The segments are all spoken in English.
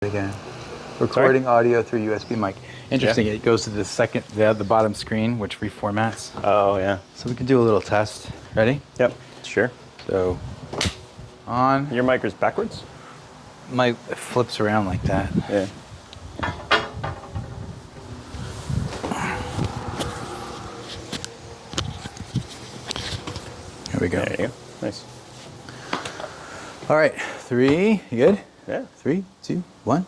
Again. Recording audio through USB mic. Interesting, It goes to the bottom screen, which reformats. Oh, yeah. So we can do a little test. Ready? Yep, sure. So, on. Your mic is backwards? Mic flips around like that. Yeah. Here we go. There you go. Nice. All right, 3, you good? Yeah. 3, 2, 1.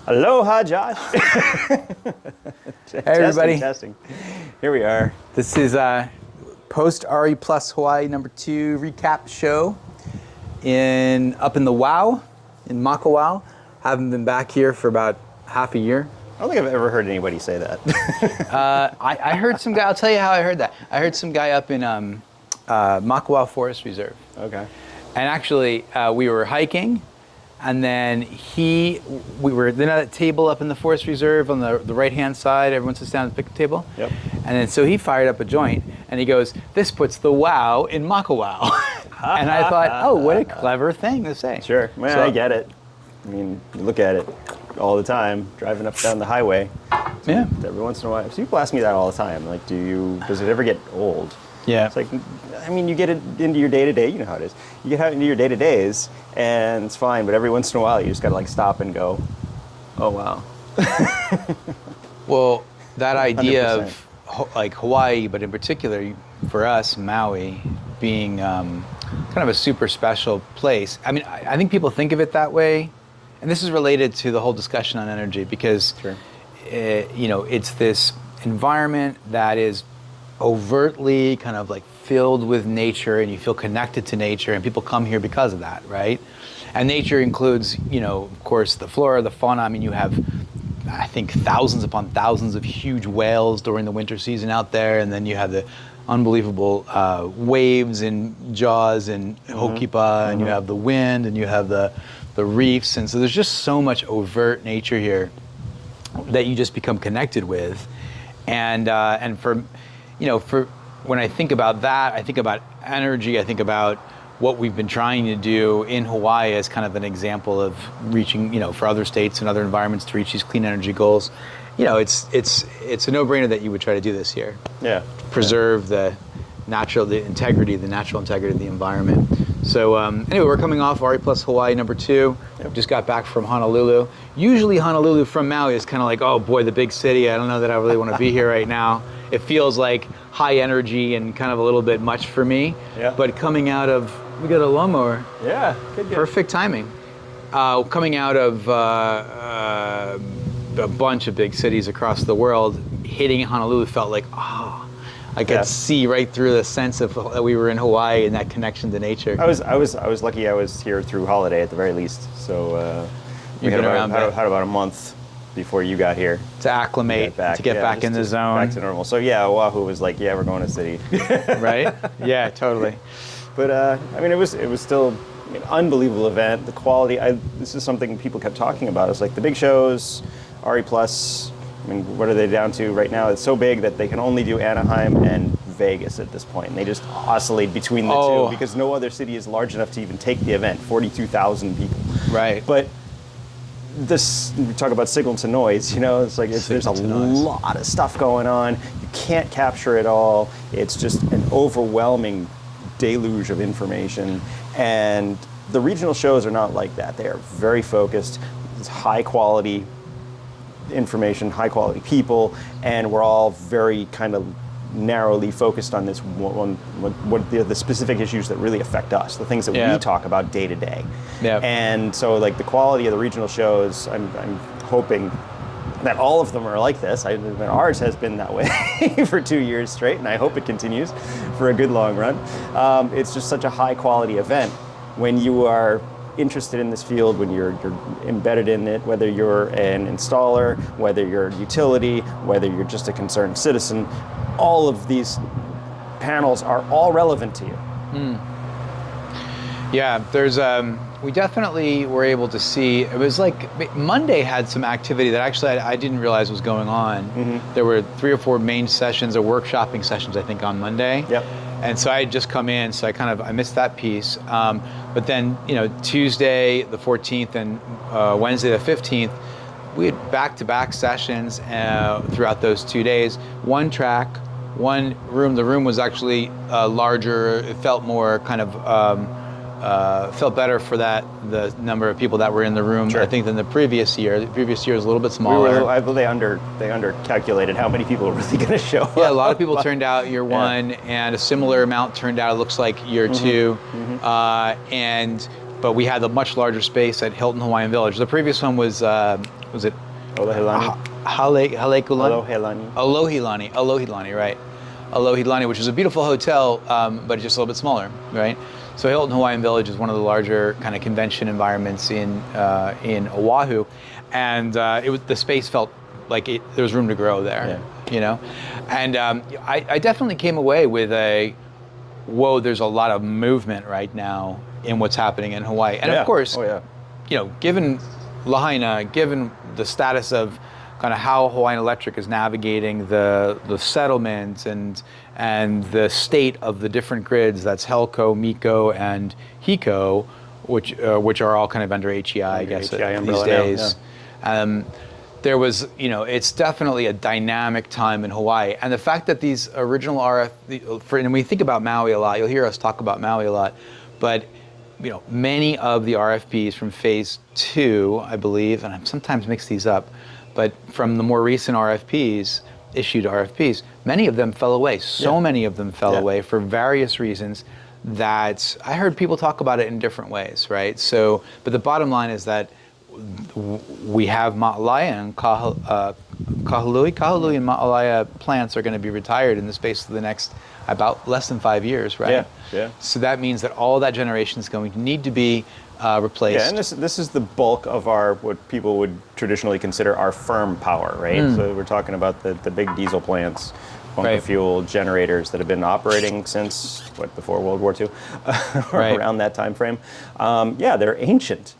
Aloha, Josh. Hey, everybody. Testing. Here we are. This is post RE Plus Hawaii #2 recap show up in the Wow, in Makawao. Haven't been back here for about half a year. I don't think I've ever heard anybody say that. I heard some guy, I'll tell you how I heard that. I heard some guy up in Makawao Forest Reserve. Okay. And actually, we were hiking, and then we were then at a table up in the Forest Reserve on the right-hand side. Everyone sits down at the picnic table. Yep. And then so he fired up a joint, and he goes, "This puts the wow in Makawao." And I thought, oh, what a clever thing to say. Sure. Well, So- I get it. I mean, you look at it all the time, driving up down the highway. Yeah. Every once in a while. So people ask me that all the time. Like, does it ever get old? Yeah. It's like, I mean, you get it into your day-to-day, you know how it is. You get it into your day-to-days, and it's fine, but every once in a while, you just gotta like stop and go, oh, wow. Well, that idea 100%. of like Hawaii, but in particular for us, Maui, being kind of a super special place. I mean, I think people think of it that way, and this is related to the whole discussion on energy because, Sure. It's this environment that is overtly kind of like filled with nature, and you feel connected to nature, and people come here because of that, right? And nature includes, of course, the flora, the fauna. I mean, you have, I think, thousands upon thousands of huge whales during the winter season out there, and then you have the unbelievable waves and Jaws and Hokipa, and you have the wind, and you have the reefs, and so there's just so much overt nature here that you just become connected with, and for when I think about that, I think about energy, I think about what we've been trying to do in Hawaii as kind of an example of reaching, for other states and other environments to reach these clean energy goals. It's a no-brainer that you would try to do this here. Yeah. Preserve the natural integrity of the environment. So anyway, we're coming off RE Plus Hawaii #2. Yep. Just got back from Honolulu. Usually Honolulu from Maui is kind of like, oh boy, the big city. I don't know that I really want to be here right now. It feels like high energy and kind of a little bit much for me. Yeah. But coming out of, we got a lawnmower. Yeah, good. Perfect timing. Coming out of a bunch of big cities across the world, hitting Honolulu felt like, I could see right through the sense of that we were in Hawaii and that connection to nature. I was lucky I was here through holiday at the very least. So we You've had been around had about a month before you got here. To acclimate, to get back in the zone. Back to normal. So yeah, Oahu was like, yeah, we're going to city. Right? Yeah, totally. But I mean, it was still an unbelievable event. The quality, this is something people kept talking about. It's like the big shows, RE Plus. I mean, what are they down to right now? It's so big that they can only do Anaheim and Vegas at this point. And they just oscillate between the two because no other city is large enough to even take the event. 42,000 people. Right. But we talk about signal to noise, it's like there's a lot of stuff going on. You can't capture it all. It's just an overwhelming deluge of information. And the regional shows are not like that. They are very focused. It's high quality information, high quality people, and we're all very kind of narrowly focused on this what the specific issues that really affect us, the things that we talk about day to day. Yeah. And so like the quality of the regional shows, I'm hoping that all of them are like this. Ours has been that way for 2 years straight, and I hope it continues for a good long run. It's just such a high quality event when you are interested in this field, when you're embedded in it, whether you're an installer, whether you're a utility, whether you're just a concerned citizen, all of these panels are all relevant to you. Yeah, there's we definitely were able to see, it was like Monday had some activity that actually I didn't realize was going on. There were 3 or 4 main sessions or workshopping sessions, I think, on Monday. Yep. And so I had just come in, so I missed that piece. But then, Tuesday the 14th and Wednesday the 15th, we had back-to-back sessions throughout those 2 days. One track, one room. The room was actually larger. It felt more kind of felt better for the number of people that were in the room. Sure. I think than the previous year. The previous year was a little bit smaller. They under calculated how many people were really going to show up. Yeah, a lot of people turned out year one, and a similar amount turned out, it looks like, year two. But we had a much larger space at Hilton Hawaiian Village. The previous one was it Olohilani? Halekulani? Alohilani, right. Alohilani, which is a beautiful hotel, but it's just a little bit smaller, right? So Hilton Hawaiian Village is one of the larger kind of convention environments in Oahu, and the space felt like there was room to grow there, And I definitely came away with whoa, there's a lot of movement right now in what's happening in Hawaii. And of course, given Lahaina, given the status of kind of how Hawaiian Electric is navigating the settlement and the state of the different grids, that's HELCO, MECO, and HECO, which are all kind of under HEI, I guess, these days. There was, it's definitely a dynamic time in Hawaii. And the fact that these original and we think about Maui a lot, you'll hear us talk about Maui a lot, but many of the RFPs from phase 2, I believe, and I sometimes mix these up, but from the more recent issued RFPs, many of them fell away. Many of them fell away for various reasons that I heard people talk about it in different ways, right? So, but the bottom line is that we have Ma'alaya and Kahului. Kahului and Ma'alaya plants are going to be retired in the space of the next about less than 5 years, right? Yeah. So that means that all that generation is going to need to be replaced. Yeah, and this is the bulk of what people would traditionally consider our firm power, right? So we're talking about the big diesel plants, bunker fuel generators that have been operating since, before World War II, around that time frame. They're ancient.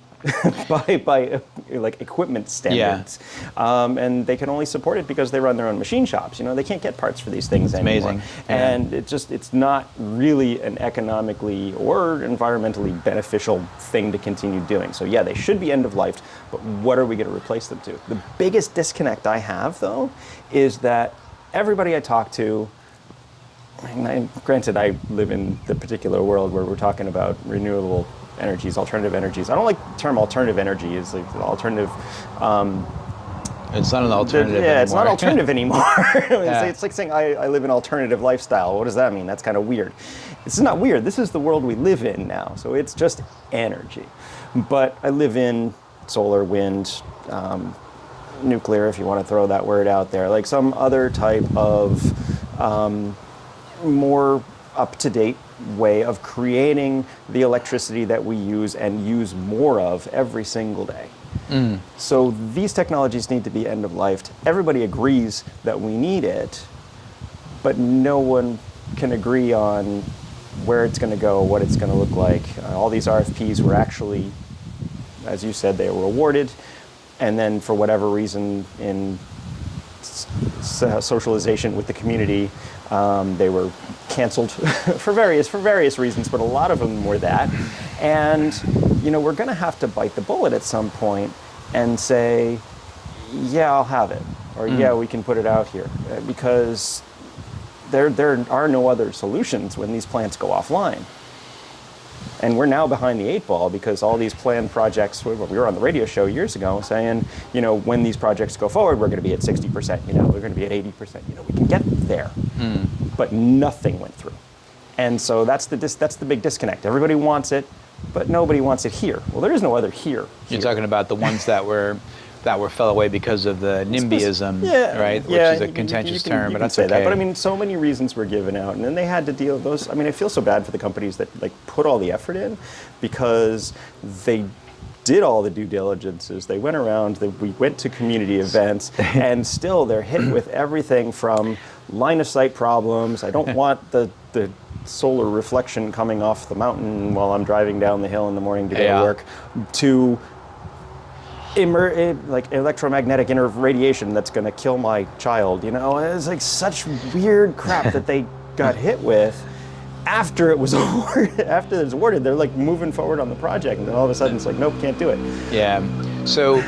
by like equipment standards, and they can only support it because they run their own machine shops. They can't get parts for these things anymore. Amazing. And it's not really an economically or environmentally beneficial thing to continue doing. So they should be end of life, but what are we going to replace them to? The biggest disconnect I have, though, is that everybody I talk to, granted, I live in the particular world where we're talking about renewable energies, alternative energies. I don't like the term alternative energy. It's like alternative. It's not an alternative anymore. It's not alternative anymore. It's like saying I live an alternative lifestyle. What does that mean? That's kind of weird. This is not weird. This is the world we live in now. So it's just energy. But I live in solar, wind, nuclear, if you want to throw that word out there, like some other type of more up-to-date way of creating the electricity that we use and use more of every single day. So these technologies need to be end of life. Everybody agrees that we need it, but no one can agree on where it's going to go, what it's going to look like. All these RFPs were actually, as you said, they were awarded, and then for whatever reason in socialization with the community, they were canceled for various reasons, but a lot of them were that. And we're going to have to bite the bullet at some point and say, yeah, I'll have it, or yeah, we can put it out here, because there are no other solutions when these plants go offline. And we're now behind the 8 ball because all these planned projects, we were on the radio show years ago saying, when these projects go forward, we're going to be at 60%, we're going to be at 80%, we can get there. But nothing went through. And so that's the big disconnect. Everybody wants it, but nobody wants it here. Well, there is no other here. You're talking about the ones that fell away because of the NIMBYism, right? Which is a contentious term, but that's okay. That. But I mean, so many reasons were given out, and then they had to deal with those. I mean, I feel so bad for the companies that put all the effort in, because they did all the due diligences. They went around, we went to community events, and still they're hit with everything from line of sight problems. I don't want the solar reflection coming off the mountain while I'm driving down the hill in the morning to go to work, to electromagnetic radiation that's going to kill my child. It's like such weird crap that they got hit with. after it was awarded, after it was awarded, they're like moving forward on the project, and then all of a sudden it's like, nope, can't do it. Yeah. So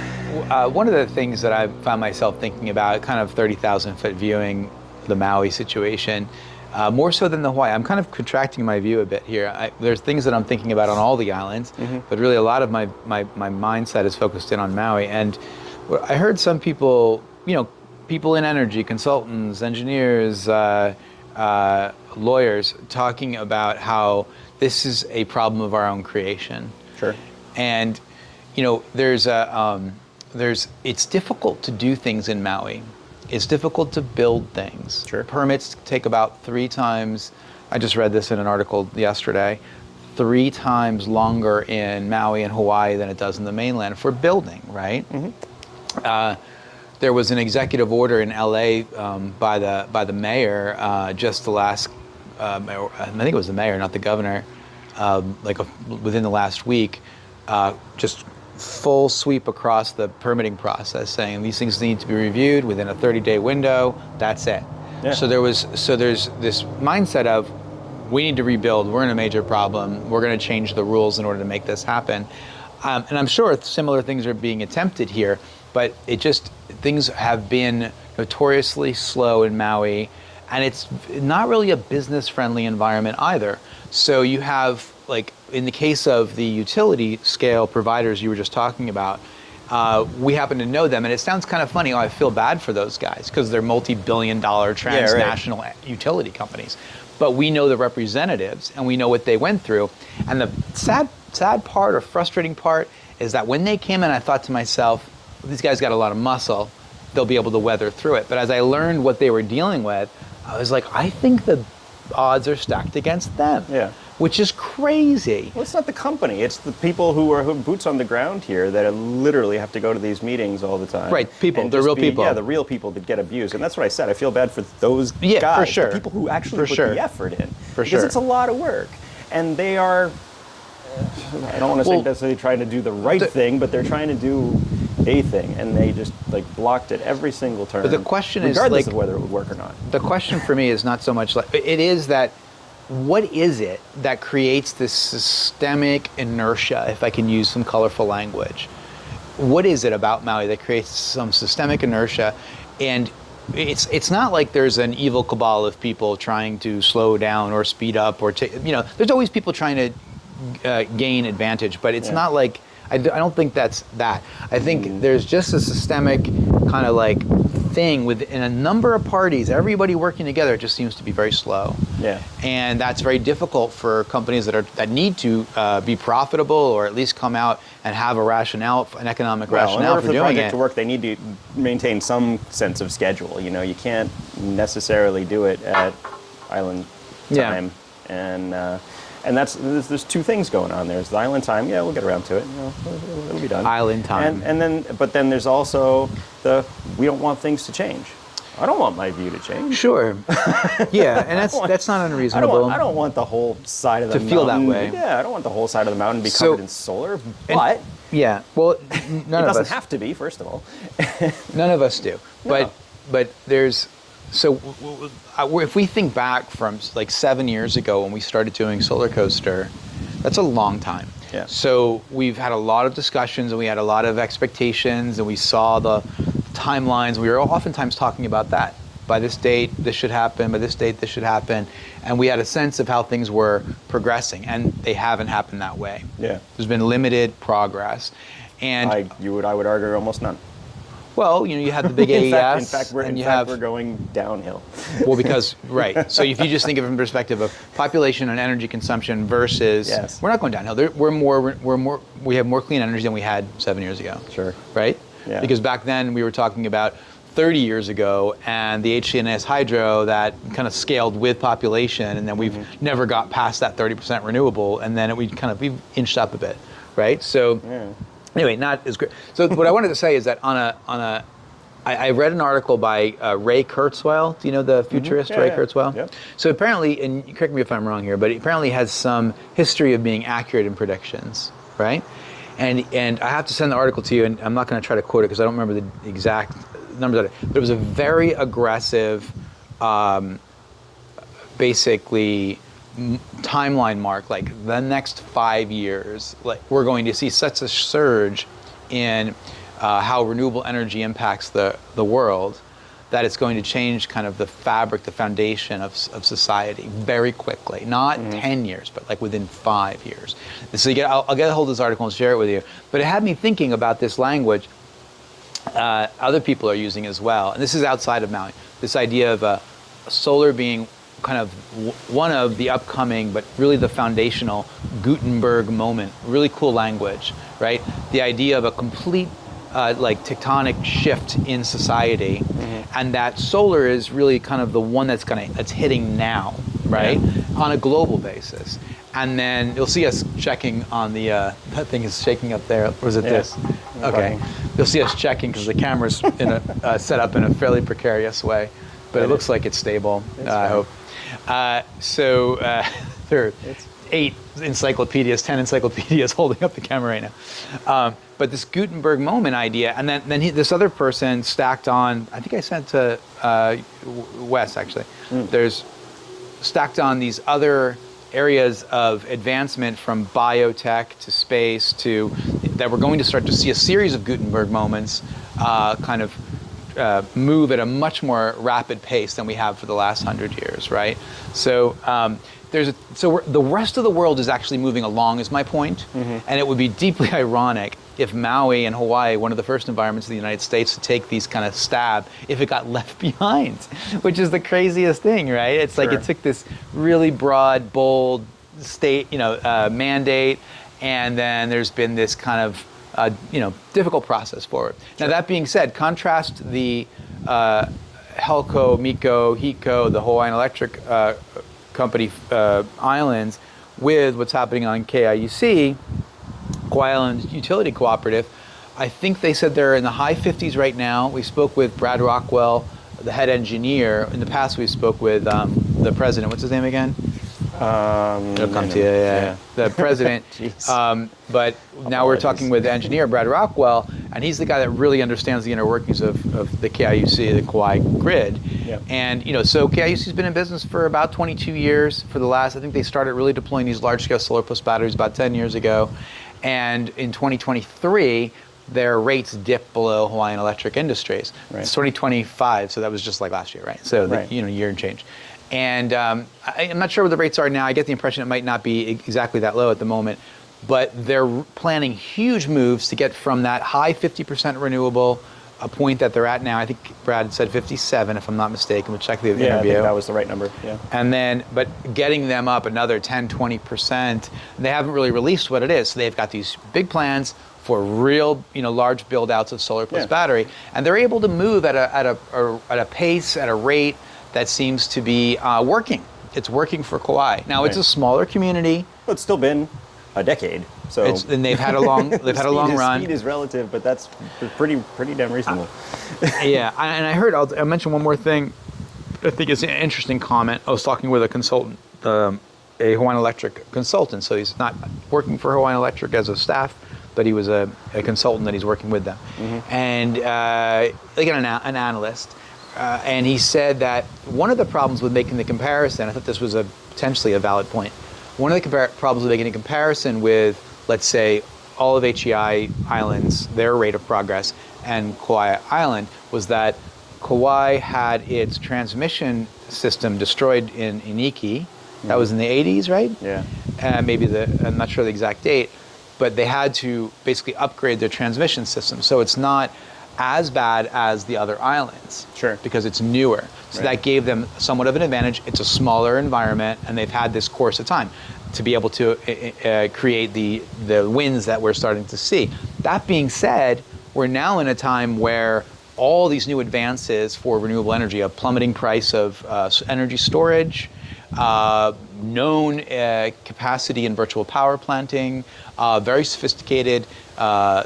one of the things that I found myself thinking about, kind of 30,000 foot viewing the Maui situation, more so than the Hawaii. I'm kind of contracting my view a bit here. There's things that I'm thinking about on all the islands, but really a lot of my mindset is focused in on Maui. And I heard some people, people in energy, consultants, engineers, lawyers, talking about how this is a problem of our own creation. Sure. And it's difficult to do things in Maui. It's difficult to build things. Sure. Permits take about 3 times, I just read this in an article yesterday, 3 times longer in Maui and Hawaii than it does in the mainland for building, right? There was an executive order in LA by the mayor just the last, I think it was the mayor, not the governor, within the last week, just full sweep across the permitting process, saying these things need to be reviewed within a 30-day window. That's it. Yeah. So there's this mindset of, we need to rebuild. We're in a major problem. We're going to change the rules in order to make this happen. And I'm sure similar things are being attempted here, but things have been notoriously slow in Maui, and it's not really a business-friendly environment either. So you have, like in the case of the utility scale providers you were just talking about, we happen to know them, and it sounds kind of funny. I feel bad for those guys because they're multi-billion-dollar transnational utility companies. But we know the representatives, and we know what they went through. And the sad part or frustrating part is that when they came in, I thought to myself, these guys got a lot of muscle. They'll be able to weather through it. But as I learned what they were dealing with, I was like, I think the odds are stacked against them. Yeah. Which is crazy. Well, it's not the company. It's the people who are boots on the ground here that literally have to go to these meetings all the time. Right, people, the real people. Yeah, the real people that get abused. And that's what I said. I feel bad for those guys, for sure. the people who actually put the effort in. For because it's a lot of work. And they are, I don't want to say necessarily trying to do the right thing, but they're trying to do a thing, and they just blocked it every single turn. But the question is, regardless of whether it would work or not. The question for me is not so much it is that, what is it that creates this systemic inertia, if I can use some colorful language? What is it about Maui that creates some systemic inertia? And it's not like there's an evil cabal of people trying to slow down or speed up or there's always people trying to gain advantage, but it's not like, I don't think that's that. I think there's just a systemic kind of thing within a number of parties, everybody working together. It just seems to be very slow. Yeah. And that's very difficult for companies that need to be profitable, or at least come out and have an economic rationale for doing it. In order for the project to work, they need to maintain some sense of schedule. You can't necessarily do it at island time. And there's 2 things going on there. There's the island time. Yeah, we'll get around to it. It'll be done. Island time. But then there's also we don't want things to change. I don't want my view to change. Sure. Yeah, and that's not unreasonable. I don't want the whole side of the mountain to feel that way. Yeah, I don't want the whole side of the mountain to be covered in solar. But yeah, well, none of us. It doesn't have to be, first of all. None of us do. No. But there's. So if we think back from 7 years ago when we started doing Solar Coaster, that's a long time. Yeah. So we've had a lot of discussions, and we had a lot of expectations, and we saw the timelines. We were oftentimes talking about that. By this date, this should happen. By this date, this should happen. And we had a sense of how things were progressing, and they haven't happened that way. Yeah. There's been limited progress. And I would argue almost none. Well, you had the big AES. In fact, we're going downhill. Well, because, right. So if you just think of it from the perspective of population and energy consumption versus, we're not going downhill. We have more clean energy than we had 7 years ago. Sure. Right? Yeah. Because back then we were talking about 30 years ago, and the HCNS hydro that kind of scaled with population, and then we've never got past that 30% renewable, and then we've inched up a bit, right? So. Yeah. Anyway, not as great. So what I wanted to say is that I read an article by Ray Kurzweil. Do you know the futurist Ray Kurzweil? Yep. So apparently, and correct me if I'm wrong here, but he apparently has some history of being accurate in predictions, right? And I have to send the article to you, and I'm not going to try to quote it because I don't remember the exact numbers of it. But it was a very aggressive, basically timeline mark, like the next 5 years, like we're going to see such a surge in how renewable energy impacts the world, that it's going to change kind of the fabric, the foundation of society very quickly. Not 10 years, but like within 5 years. So I'll get a hold of this article and share it with you. But it had me thinking about this language other people are using as well. And this is outside of Maui. This idea of solar being kind of one of the upcoming, but really the foundational Gutenberg moment. Really cool language, right? The idea of a complete like tectonic shift in society, and that solar is really kind of the one that's hitting now, right? On a global basis. And then you'll see us checking on the that thing is shaking up there. Or is it this? Okay. You'll see us checking because the camera's in a set up in a fairly precarious way, but it looks like it's stable. I hope. So there are 8 encyclopedias, 10 encyclopedias holding up the camera right now. But this Gutenberg moment idea, and then this other person stacked on, I think I sent to Wes actually, there's stacked on these other areas of advancement from biotech to space to, that we're going to start to see a series of Gutenberg moments kind of move at a much more rapid pace than we have for the last 100 years, right? So the rest of the world is actually moving along, is my point. And it would be deeply ironic if Maui and Hawaii, one of the first environments of the United States to take these kind of stab, if it got left behind, which is the craziest thing, right? It's like it took this really broad, bold state, mandate, and then there's been this kind of difficult process forward. Now that being said, contrast the Helco, Miko, Hiko, the Hawaiian Electric Company islands with what's happening on KIUC, Kauai Island Utility Cooperative. I think they said they're in the high 50s right now. We spoke with Brad Rockwell, the head engineer. In the past, we spoke with the president. What's his name again? It'll come to you, the president. But now we're talking with the engineer, Brad Rockwell, and he's the guy that really understands the inner workings of the KIUC, the Kauai grid. And so KIUC's been in business for about 22 years. For the last, I think they started really deploying these large-scale solar plus batteries about 10 years ago. And in 2023, their rates dipped below Hawaiian Electric Industries. It's 2025, so that was just like last year, right? So year and change. And I'm not sure what the rates are now. I get the impression it might not be exactly that low at the moment, but they're planning huge moves to get from that high 50% renewable, a point that they're at now. I think Brad said 57, if I'm not mistaken. We'll check the interview. I think that was the right number. And then, but getting them up another 10, 20%, they haven't really released what it is. So they've got these big plans for real, large build outs of solar plus battery, and they're able to move at a pace, at a rate that seems to be working. It's working for Kauai. Now it's a smaller community. Well, it's still been a decade, so and they've had a long run. Speed is relative, but that's pretty damn reasonable. And I heard. I'll mention one more thing. I think it's an interesting comment. I was talking with a consultant, a Hawaiian Electric consultant. So he's not working for Hawaiian Electric as a staff, but he was a consultant that he's working with them, and like an analyst. And he said that one of the problems with making the comparison, I thought this was potentially a valid point. One of the problems with making a comparison with, let's say, all of HEI islands, their rate of progress, and Kauai Island, was that Kauai had its transmission system destroyed in Iniki. That was in the 80s, right? I'm not sure the exact date, but they had to basically upgrade their transmission system. So it's not as bad as the other islands, because it's newer. So that gave them somewhat of an advantage. It's a smaller environment, and they've had this course of time to be able to create the wins that we're starting to see. That being said, we're now in a time where all these new advances for renewable energy, a plummeting price of energy storage, known capacity in virtual power planting, very sophisticated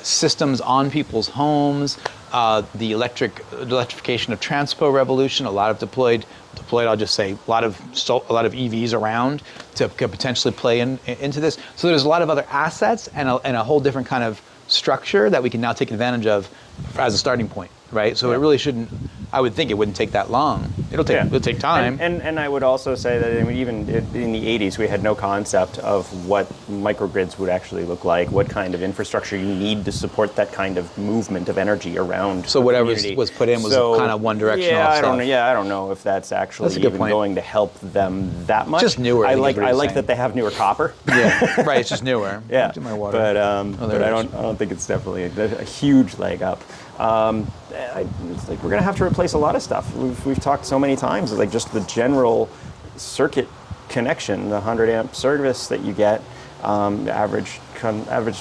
systems on people's homes, the electrification of transpo revolution, a lot of deployed. I'll just say a lot of EVs around to potentially play into this. So there's a lot of other assets and a whole different kind of structure that we can now take advantage of as a starting point, right? So it really shouldn't. I would think it wouldn't take that long It'll take time. And I would also say that even in the 80s, we had no concept of what microgrids would actually look like, what kind of infrastructure you need to support that kind of movement of energy around. So whatever was put in was kind of one directional. Yeah, stuff. I don't know if that's actually even going to help them that much. Just newer. I like that they have newer copper. Yeah, right. It's just newer. Yeah, My water. but I don't think it's definitely a huge leg up. It's like we're going to have to replace a lot of stuff. We've talked so many times, like just the general circuit connection, the 100 amp service that you get, average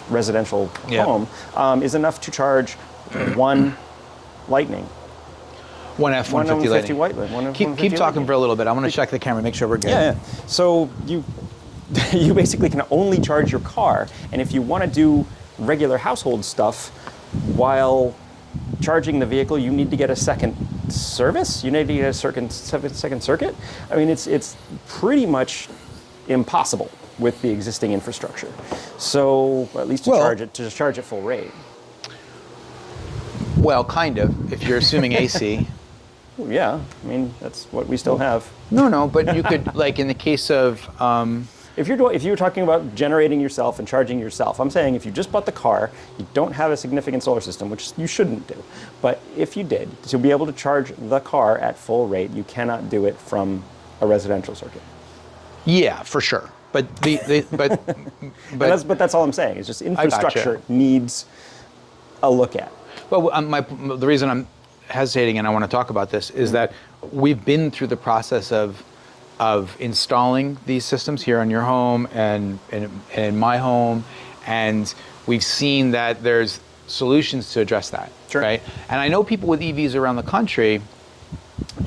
residential home, is enough to charge one Lightning. One F-150 Lightning. Keep talking for a little bit. I want to check the camera, make sure we're good. Yeah. So you basically can only charge your car, and if you want to do regular household stuff while charging the vehicle, you need to get a second service. You need to get a second circuit. I mean, it's pretty much impossible with the existing infrastructure. So at least to charge at full rate. Well, kind of. If you're assuming AC. Yeah, I mean that's what we still have. No, but you could, like in the case of. If you're talking about generating yourself and charging yourself, I'm saying if you just bought the car, you don't have a significant solar system, which you shouldn't do. But if you did, to be able to charge the car at full rate, you cannot do it from a residential circuit. Yeah, for sure. But that's all I'm saying. It's just infrastructure needs a look at. Well, the reason I'm hesitating and I want to talk about this is that we've been through the process of installing these systems here on your home and in my home, and we've seen that there's solutions to address that, right? And I know people with EVs around the country,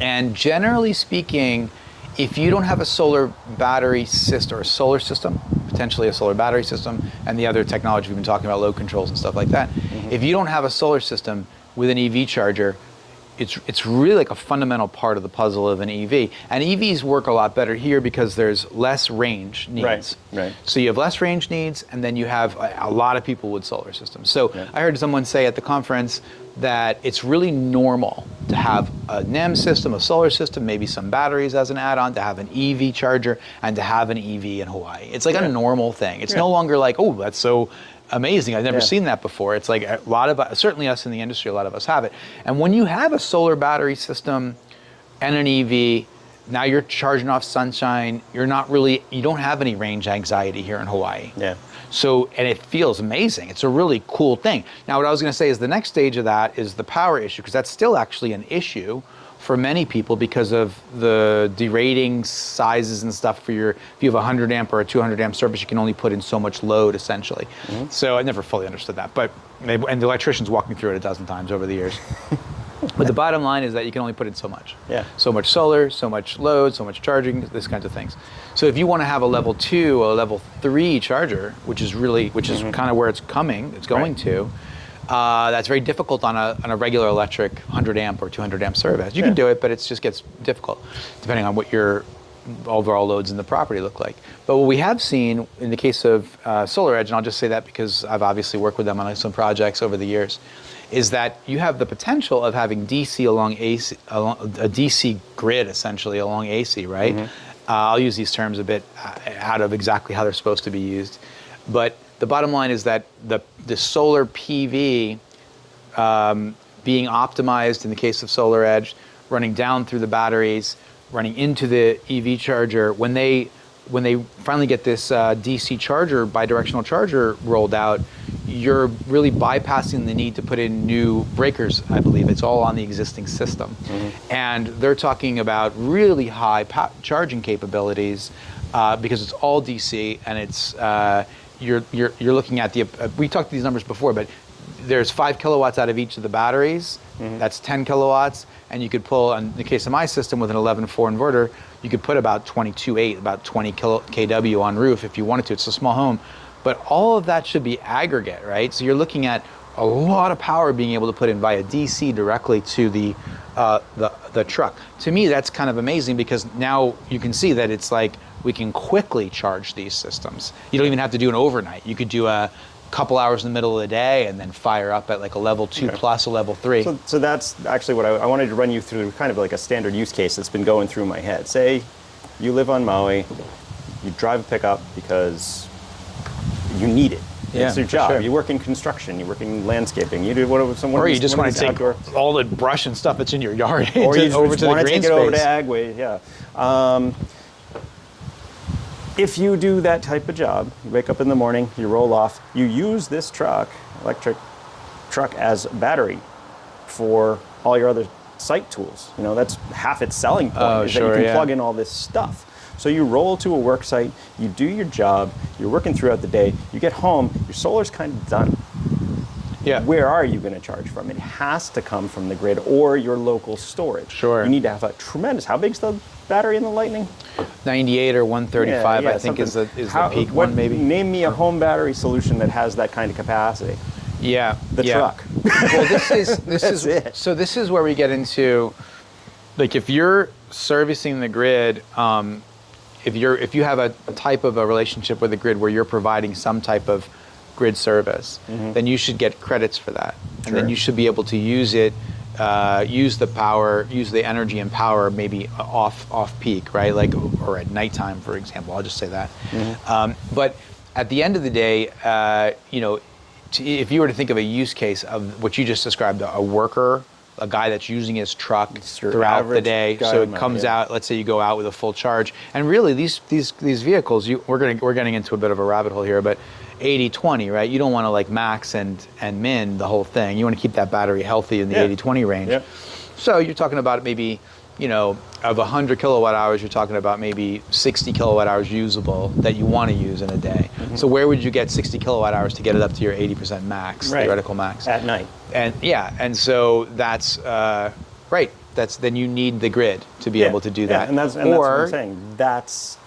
and generally speaking, if you don't have a solar battery system or a solar system, potentially a solar battery system, and the other technology we've been talking about, load controls and stuff like that, if you don't have a solar system with an EV charger, it's really like a fundamental part of the puzzle of an EV. And EVs work a lot better here because there's less range needs. Right. So you have less range needs, and then you have a lot of people with solar systems. So I heard someone say at the conference that it's really normal to have a NEM system, a solar system, maybe some batteries as an add-on, to have an EV charger, and to have an EV in Hawaii. It's like a normal thing. It's no longer like, oh, that's so amazing. I've never seen that before. It's like a lot of, certainly us in the industry, a lot of us have it. And when you have a solar battery system and an EV, now you're charging off sunshine. You don't have any range anxiety here in Hawaii. Yeah. So, and it feels amazing. It's a really cool thing. Now, what I was going to say is the next stage of that is the power issue, because that's still actually an issue for many people because of the derating sizes and stuff for if you have a 100 amp or a 200 amp service, you can only put in so much load essentially. So I never fully understood that, and the electricians walked me through it a dozen times over the years. But the bottom line is that you can only put in so much. Yeah. So much solar, so much load, so much charging, this kinds of things. So if you want to have a level 2 or a level 3 charger, which is kind of where it's going to, that's very difficult on a regular electric 100 amp or 200 amp service. You can do it, but it just gets difficult depending on what your overall loads in the property look like. But what we have seen in the case of SolarEdge, and I'll just say that because I've obviously worked with them on some projects over the years, is that you have the potential of having DC along AC, a DC grid essentially along AC, right? I'll use these terms a bit out of exactly how they're supposed to be used, but the bottom line is that the solar PV being optimized in the case of SolarEdge, running down through the batteries, running into the EV charger, when they finally get this DC charger, bidirectional charger rolled out, you're really bypassing the need to put in new breakers, I believe. It's all on the existing system. And they're talking about really high charging capabilities because it's all DC, and it's you're looking at we talked these numbers before, but there's 5 kilowatts out of each of the batteries. That's 10 kilowatts, and you could pull, in the case of my system with an 11.4 inverter, you could put about 22.8, about 20 kW on roof if you wanted to. It's a small home, but all of that should be aggregate, right? So you're looking at a lot of power being able to put in via DC directly to the truck. To me, that's kind of amazing because now you can see that it's like we can quickly charge these systems. You don't even have to do an overnight. You could do a couple hours in the middle of the day and then fire up at like a level 2 plus a level 3. So that's actually what I wanted to run you through, kind of like a standard use case that's been going through my head. Say you live on Maui, you drive a pickup because you need it. Yeah, it's your job. sure. You work in construction, you work in landscaping, you do whatever someone. Or you just want to take all the brush and stuff that's in your yard or you over just to the want to green take it over to space. Agway, yeah. If you do that type of job, you wake up in the morning, you roll off, you use this electric truck as a battery for all your other site tools. You know, that's half its selling point, is that you can plug in all this stuff. So you roll to a work site, you do your job, you're working throughout the day, you get home, your solar's kind of done. Yeah. Where are you going to charge from? It has to come from the grid or your local storage. Sure. You need to have a tremendous, how big's the battery in the Lightning? 98 or 135, I think, is the peak one, maybe. Name me a home battery solution that has that kind of capacity. Yeah. The truck. Well, this is it. So this is where we get into, like, if you're servicing the grid, if you have a type of a relationship with the grid where you're providing some type of grid service, then you should get credits for that, and then you should be able to use it, use the power, use the energy and power maybe off peak, right? Like, or at nighttime, for example. I'll just say that. But at the end of the day, you know, if you were to think of a use case of what you just described, a worker, a guy that's using his truck throughout the day, so it comes out. Let's say you go out with a full charge, and really these vehicles, we're getting into a bit of a rabbit hole here, but 80-20, right? You don't want to like max and min the whole thing. You want to keep that battery healthy in the 80-20 range. Yep. So you're talking about maybe, you know, of 100 kilowatt hours, you're talking about maybe 60 kilowatt hours usable that you want to use in a day. So where would you get 60 kilowatt hours to get it up to your 80% max, theoretical max? At night. And so that's right. Then you need the grid to be able to do that. And that's what I'm saying. That's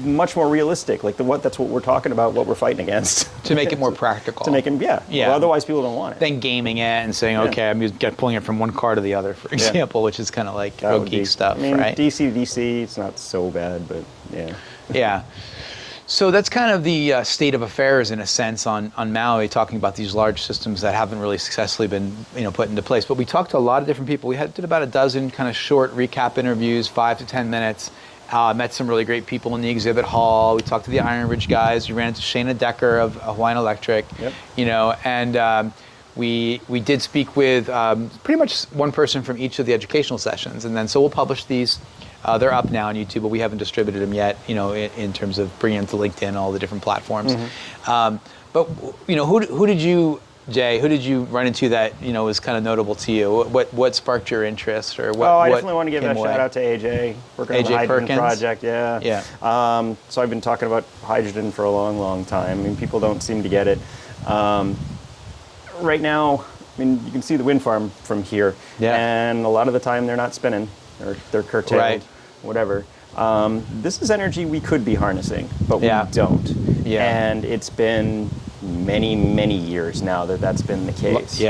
much more realistic. Like that's what we're talking about, what we're fighting against. To make it more practical. To make it, Well, otherwise people don't want it. Then gaming it and saying, okay, I'm just pulling it from one car to the other, for example, which is kind of like real geek stuff, I mean, right? DC to DC, it's not so bad, but yeah. Yeah. So that's kind of the state of affairs, in a sense, on Maui, talking about these large systems that haven't really successfully been, you know, put into place. But we talked to a lot of different people. We did about a dozen kind of short recap interviews, 5 to 10 minutes. Met some really great people in the exhibit hall. We talked to the Iron Ridge guys. We ran into Shayna Decker of Hawaiian Electric. You know, and we did speak with pretty much one person from each of the educational sessions. And then so we'll publish these. They're up now on YouTube, but we haven't distributed them yet, you know, in terms of bringing them to LinkedIn, all the different platforms. But, you know, who did you, Jay, who did you run into that, you know, was kind of notable to you? What sparked your interest, or what? Oh, I definitely want to give a shout out to AJ, working on the hydrogen project. So I've been talking about hydrogen for a long, long time. I mean, people don't seem to get it. Right now, I mean, you can see the wind farm from here, and a lot of the time they're not spinning, or they're curtailed, whatever. This is energy we could be harnessing, but we don't. And it's been many, many years now that's been the case.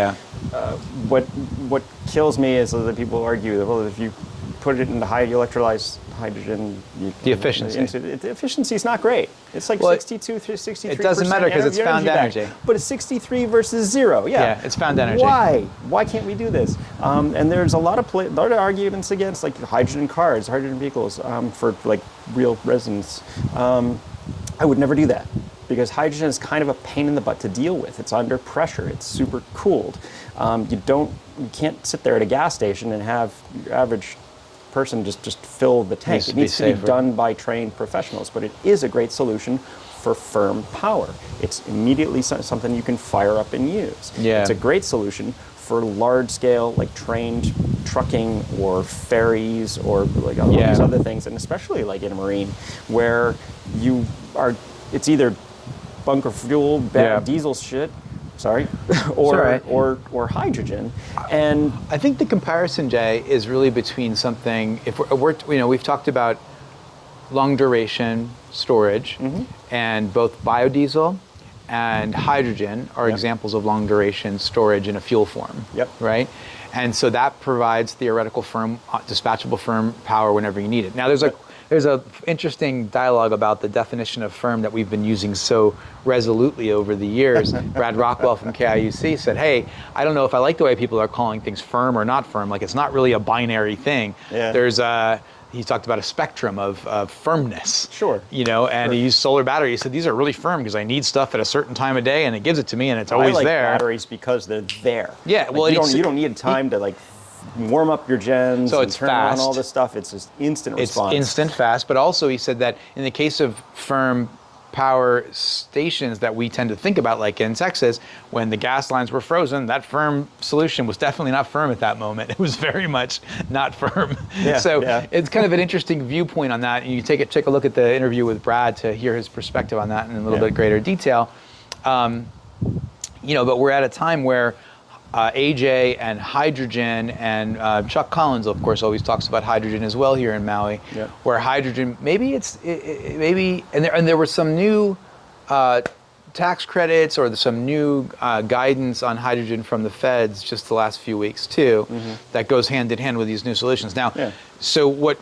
What kills me is that people argue that, well, if you put it into electrolyzed hydrogen, the efficiency. The efficiency is not great. It's like 62 to 63%. It doesn't matter because it's found energy. But it's 63 versus 0. It's found energy. Why? Why can't we do this? And there's a lot of arguments against, like, hydrogen cars, hydrogen vehicles, for like real residents. I would never do that, because hydrogen is kind of a pain in the butt to deal with. It's under pressure. It's super cooled. You can't sit there at a gas station and have your average person just fill the tank. It needs to be done by trained professionals, but it is a great solution for firm power. It's immediately something you can fire up and use. It's a great solution for large scale, like trained trucking or ferries or like all these other things, and especially like in marine, where it's either bunker fuel, bad diesel shit, or hydrogen. And I think the comparison, Jay, is really between something, if we've talked about long duration storage, and both biodiesel and hydrogen are examples of long duration storage in a fuel form, right? And so that provides theoretical firm, dispatchable firm power whenever you need it. Now there's there's a interesting dialogue about the definition of firm that we've been using so resolutely over the years. Brad Rockwell from KIUC said, hey, I don't know if I like the way people are calling things firm or not firm. Like, it's not really a binary thing. Yeah. There's he talked about a spectrum of firmness. Sure. You know, and he used solar battery. He said, these are really firm because I need stuff at a certain time of day and it gives it to me and it's always I like there. batteries because they're there. Yeah, Like, well, you don't need time to like warm up your gens So and it's turn on fast. all this stuff. It's just instant response. It's instant, fast, but also he said that in the case of firm power stations that we tend to think about, like in Texas, when the gas lines were frozen, that firm solution was definitely not firm at that moment. It was very much not firm. Yeah, So yeah. it's kind of an interesting viewpoint on that. And you take a look at the interview with Brad to hear his perspective on that in a little bit greater detail. You know, but we're at a time where AJ and hydrogen, and Chuck Collins, of course, always talks about hydrogen as well here in Maui, where hydrogen, maybe there were some new tax credits or some new guidance on hydrogen from the feds just the last few weeks too, that goes hand in hand with these new solutions. Now, so what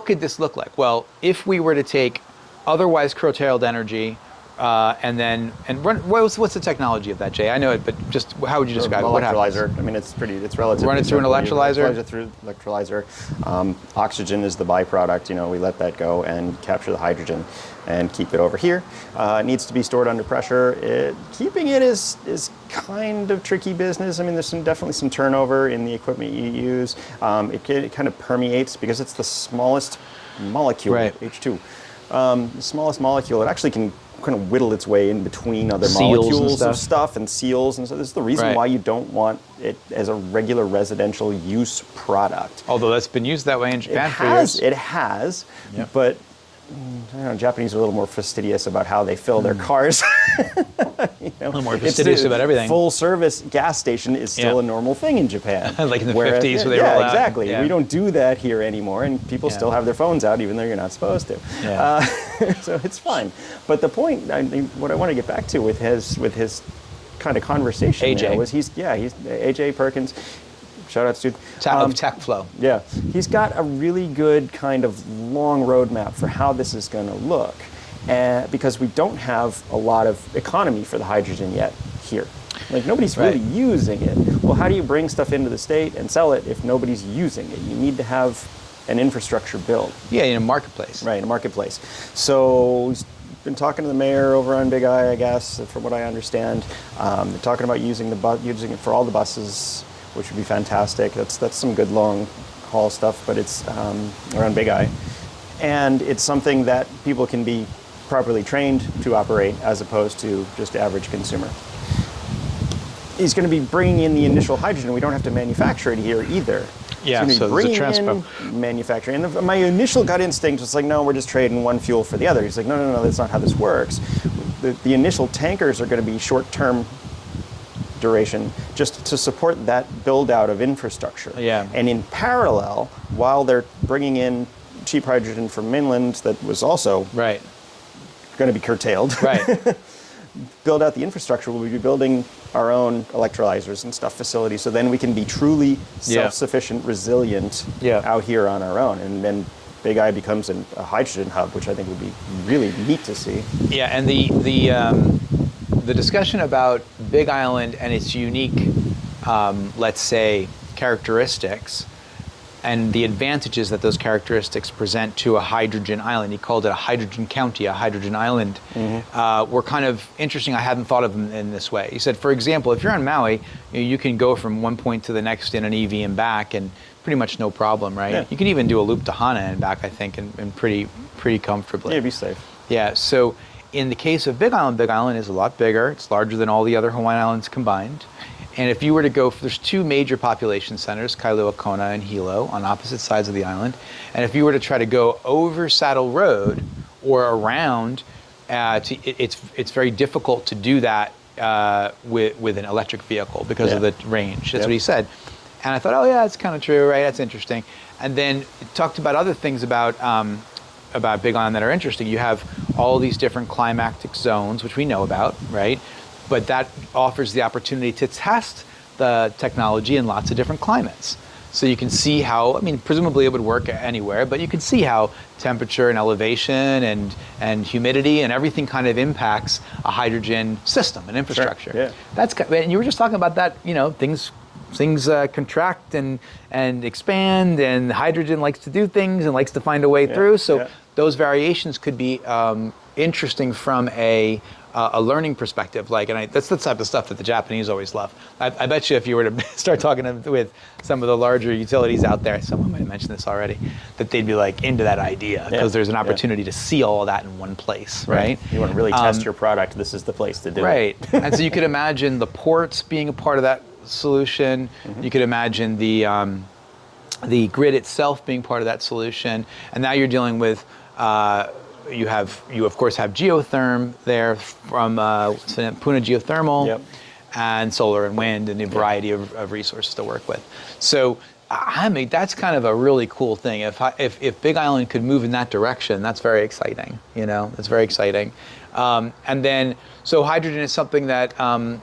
could this look like? Well, if we were to take otherwise curtailed energy, what's the technology of that, Jay? I know it, but just how would you describe it? What happens? Electrolyzer. I mean, it's relatively Run it through an simple. electrolyzer? Through electrolyzer. Oxygen is the byproduct. You know, we let that go and capture the hydrogen and keep it over here. It needs to be stored under pressure. Keeping it is kind of tricky business. I mean, there's definitely some turnover in the equipment you use. It kind of permeates because it's the smallest molecule, H2. The smallest molecule. It actually can kind of whittle its way in between other Seals molecules and of stuff and seals, and so this is the reason why you don't want it as a regular residential use product. Although that's been used that way in Japan for years. It has, but I don't know, Japanese are a little more fastidious about how they fill their cars. A little more fastidious about everything. Full service gas station is still a normal thing in Japan. Like in the 50s where they roll out. Exactly. Yeah. We don't do that here anymore, and people still have their phones out even though you're not supposed to. Yeah. So it's fine. But the point, what I want to get back to with his kind of conversation AJ. there was he's AJ Perkins. Shout out to Tech Flow. Yeah, he's got a really good kind of long roadmap for how this is going to look, because we don't have a lot of economy for the hydrogen yet here. Like, nobody's really using it. Well, how do you bring stuff into the state and sell it if nobody's using it? You need to have an infrastructure built. Yeah, in a marketplace. Right, in a marketplace. So he's been talking to the mayor over on Big I guess, from what I understand. They're talking about using using it for all the buses, which would be fantastic. That's some good long haul stuff, but it's around Big I. And it's something that people can be properly trained to operate as opposed to just average consumer. He's going to be bringing in the initial hydrogen. We don't have to manufacture it here either. Yeah, so there's a transpo. Manufacturing. And my initial gut instinct was like, no, we're just trading one fuel for the other. He's like, no, that's not how this works. The initial tankers are going to be short-term duration just to support that build out of infrastructure. Yeah. And in parallel, while they're bringing in cheap hydrogen from mainland that was also going to be curtailed, build out the infrastructure, we'll be building our own electrolyzers and stuff facilities, so then we can be truly self-sufficient, resilient out here on our own. And then Big I becomes a hydrogen hub, which I think would be really neat to see. Yeah, and the discussion about Big Island and its unique, let's say, characteristics and the advantages that those characteristics present to a hydrogen island. He called it a hydrogen county, a hydrogen island, were kind of interesting. I hadn't thought of them in this way. He said, for example, if you're on Maui, you can go from one point to the next in an EV and back, and pretty much no problem, right? Yeah. You can even do a loop to Hana and back, I think, and pretty comfortably. Yeah, be safe. Yeah, so in the case of Big Island is a lot bigger. It's larger than all the other Hawaiian islands combined. And if you were to go, there's two major population centers, Kailua Kona and Hilo, on opposite sides of the island. And if you were to try to go over Saddle Road or around, it's very difficult to do that with an electric vehicle because of the range. That's what he said. And I thought, oh yeah, that's kind of true, right? That's interesting. And then it talked about other things about Big Island that are interesting. You have all these different climactic zones, which we know about, right? But that offers the opportunity to test the technology in lots of different climates. So you can see how, I mean, presumably it would work anywhere, but you can see how temperature and elevation and humidity and everything kind of impacts a hydrogen system and infrastructure. Sure, yeah. And you were just talking about that, things contract and expand, and hydrogen likes to do things and likes to find a way through. So those variations could be interesting from a learning perspective. That's the type of stuff that the Japanese always love. I bet you if you were to start talking with some of the larger utilities out there, someone might have mentioned this already, that they'd be like into that idea because there's an opportunity to see all of that in one place, right? You want to really test your product, this is the place to do it. Right. And so you could imagine the ports being a part of that solution. You could imagine the grid itself being part of that solution. And now you're dealing with you of course have geotherm there from Puna Geothermal, and solar and wind, and a variety of resources to work with. So I mean, that's kind of a really cool thing. If Big Island could move in that direction, that's very exciting. That's very exciting. And then so hydrogen is something that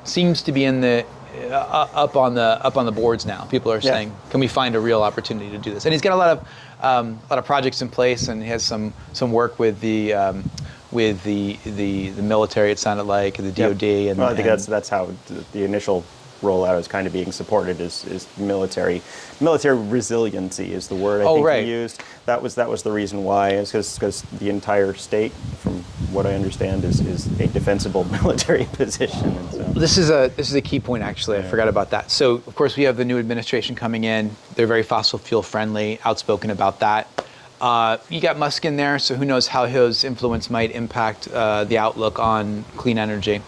seems to be in the up on the boards now. People are saying, can we find a real opportunity to do this? And he's got a lot of projects in place, and he has some work with the military. It sounded like the DoD. And well, I think that's how the initial rollout is kind of being supported. Is military resiliency is the word I think he used. That was the reason why. Is because the entire state, from what I understand, is a defensible military position. And so. This is a key point, actually. I forgot about that. So, of course, we have the new administration coming in. They're very fossil fuel friendly, outspoken about that. You got Musk in there, so who knows how his influence might impact the outlook on clean energy.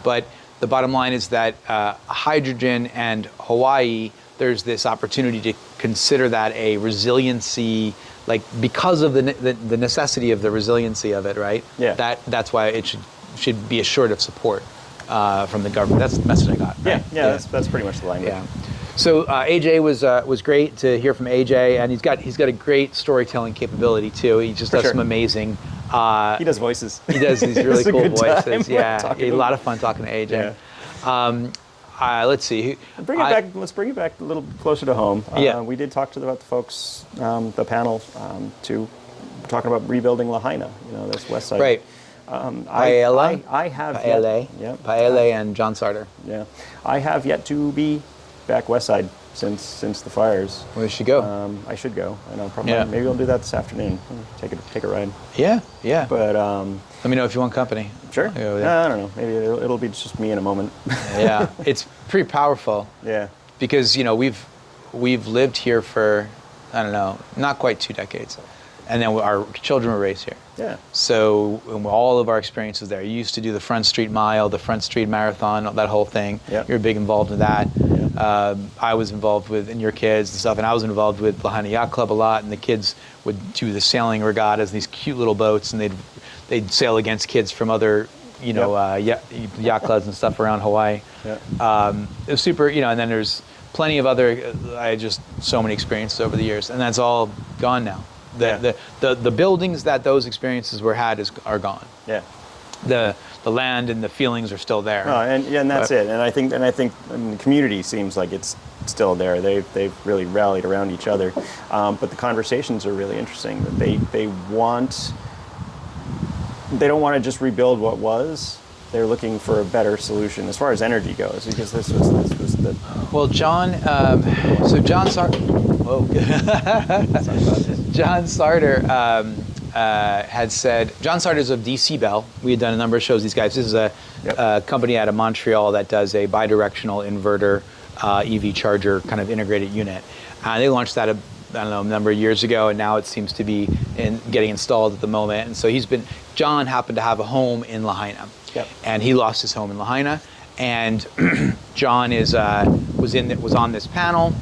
But the bottom line is that hydrogen and Hawaii, there's this opportunity to consider that a resiliency, because of the necessity of the resiliency of it, right? Yeah. That's why it should be assured of support from the government. That's the message I got. Right? Yeah. That's pretty much the line. Yeah. So AJ was great to hear from AJ, and he's got a great storytelling capabiliity too. He just does some amazing. He does voices. He does these really cool voices. Yeah, a lot of fun talking to AJ. Yeah. Let's see. Let's bring it back a little closer to home. We did talk about the folks, the panel, talking about rebuilding Lahaina. That's west side. Right. I have Paele and John Sarter. Yeah, I have yet to be back west side since the fires. Where should you go? I should go, and maybe I'll do that this afternoon. Take a ride. Yeah. But let me know if you want company. Sure. I don't know. Maybe it'll be just me in a moment. Yeah, it's pretty powerful. Yeah. Because we've lived here for, I don't know, not quite 2 decades, and then our children were raised here. Yeah. So all of our experiences there. You used to do the Front Street Mile, the Front Street Marathon, that whole thing. Yep. You're big involved in that. Yep. I was involved with, and your kids and stuff, and I was involved with Lahaina Yacht Club a lot, and the kids would do the sailing regattas, these cute little boats, and they'd sail against kids from other, yacht clubs and stuff around Hawaii. Yep. It was super, and then there's plenty of other, I had just so many experiences over the years, and that's all gone now. The buildings that those experiences were had are gone. Yeah. The land and the feelings are still there. Oh, and that's it. And I think the community seems like it's still there. They've really rallied around each other. But the conversations are really interesting. That they don't want to just rebuild what was. They're looking for a better solution as far as energy goes, because this was the. Well, John Sarter had said, John Sarter's of DC Bell. We had done a number of shows with these guys. This is a company out of Montreal that does a bidirectional inverter EV charger kind of integrated unit. They launched that a number of years ago, and now it seems to be getting installed at the moment. And so John happened to have a home in Lahaina. Yep. And he lost his home in Lahaina, and John was on this panel,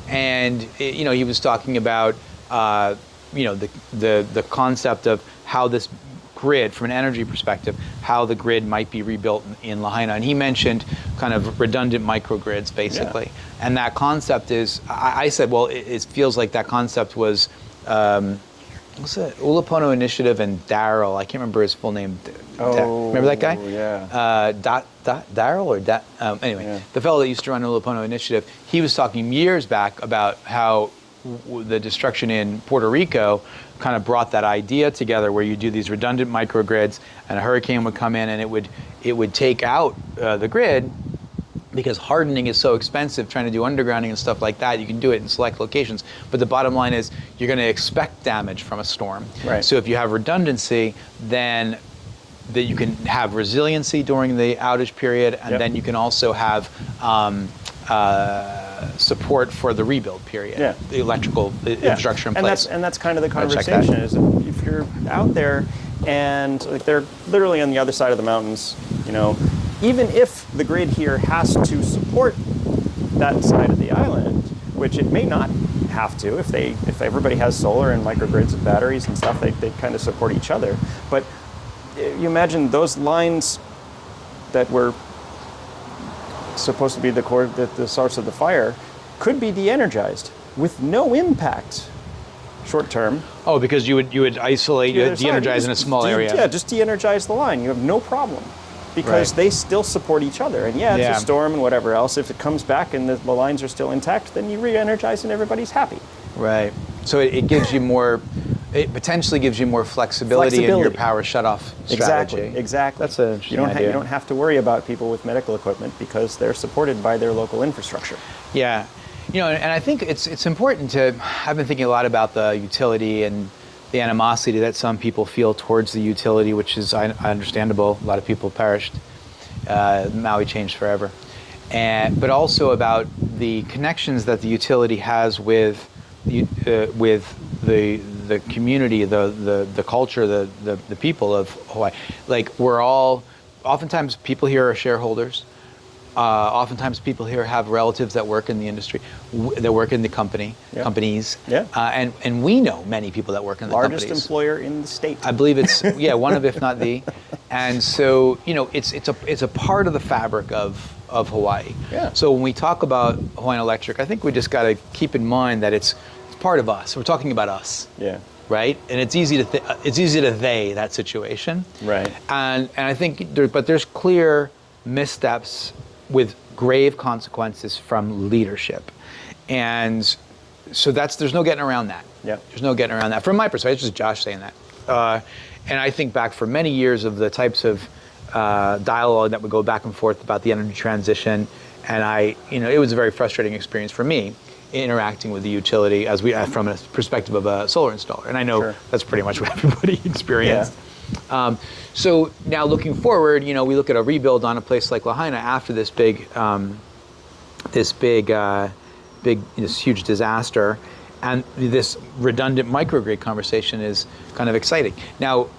and he was talking about the concept of how this grid, from an energy perspective, how the grid might be rebuilt in Lahaina, and he mentioned kind of redundant microgrids basically, and that concept is. I said, well, it feels like that concept was what's it? Ulupono Initiative and Daryl. I can't remember his full name. Remember that guy? Yeah. Daryl or anyway, Yeah. the fellow that used to run Ulupono Initiative. He was talking years back about how the destruction in Puerto Rico kind of brought that idea together, where you do these redundant microgrids, and a hurricane would come in and it would take out the grid. Because hardening is so expensive, trying to do undergrounding and stuff like that, you can do it in select locations. But the bottom line is you're going to expect damage from a storm. Right. So if you have redundancy, then that you can have resiliency during the outage period, and then you can also have support for the rebuild period. Yeah. The electrical infrastructure in place. And that's kind of the conversation. Is if you're out there and like they're literally on the other side of the mountains, you know. Even if the grid here has to support that side of the island, which it may not have to, if everybody has solar and microgrids and batteries and stuff, they kind of support each other. But you imagine those lines that were supposed to be the source of the fire could be de-energized with no impact short term. Oh, because you would isolate, you would de-energize in a small area. Yeah, just de-energize the line. You have no problem. Because they still support each other. And it's a storm and whatever else. If it comes back and the lines are still intact, then you re-energize and everybody's happy. Right. So it gives you more, it potentially gives you more flexibility in your power shutoff strategy. Exactly. That's an interesting idea. You don't have to worry about people with medical equipment because they're supported by their local infrastructure. Yeah. You know, and I think it's important to, I've been thinking a lot about the utility and the animosity that some people feel towards the utility, which is understandable. A lot of people perished. Maui changed forever. But also about the connections that the utility has with the community, the culture, the people of Hawaii. Like oftentimes people here are shareholders. Oftentimes people here have relatives that work in the industry, that work in the companies. Yeah. And we know many people that work in the companies. Largest employer in the state. I believe it's, one of, if not the. And so, it's a part of the fabric of Hawaii. Yeah. So when we talk about Hawaiian Electric, I think we just got to keep in mind that it's part of us. We're talking about us. Yeah. Right? And it's easy to they that situation. Right. And I think there's clear missteps with grave consequences from leadership. And so there's no getting around that. Yeah. There's no getting around that. From my perspective, it's just Josh saying that. And I think back for many years of the types of dialogue that would go back and forth about the energy transition. And it was a very frustrating experience for me interacting with the utility from a perspective of a solar installer. And I know that's pretty much what everybody experienced. Yeah. So now looking forward, we look at a rebuild on a place like Lahaina after this huge disaster, and this redundant microgrid conversation is kind of exciting. Now,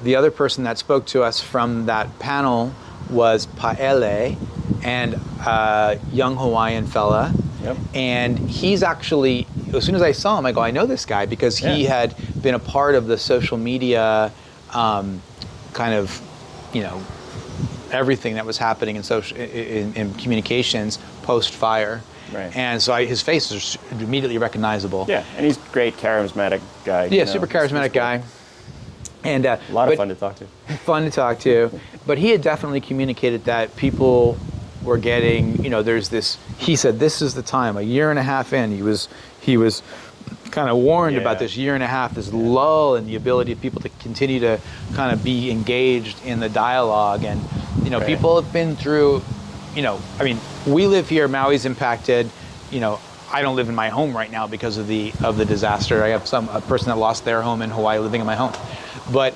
the other person that spoke to us from that panel was Paele, and a young Hawaiian fella. Yep. And he's actually, as soon as I saw him, I go, I know this guy, because he had been a part of the social media kind of, everything that was happening in communications post-fire. Right. And so his face is immediately recognizable. Yeah, and he's a great, charismatic guy. Yeah, super charismatic guy. And a lot of fun to talk to. Fun to talk to. But he had definitely communicated that people were getting, there's this, he said this is the time, a year and a half in, he was kind of warned about this year and a half, this lull in the ability of people to continue to kind of be engaged in the dialogue. And, people have been through, we live here, Maui's impacted, I don't live in my home right now because of the disaster. I have a person that lost their home in Hawaii living in my home. But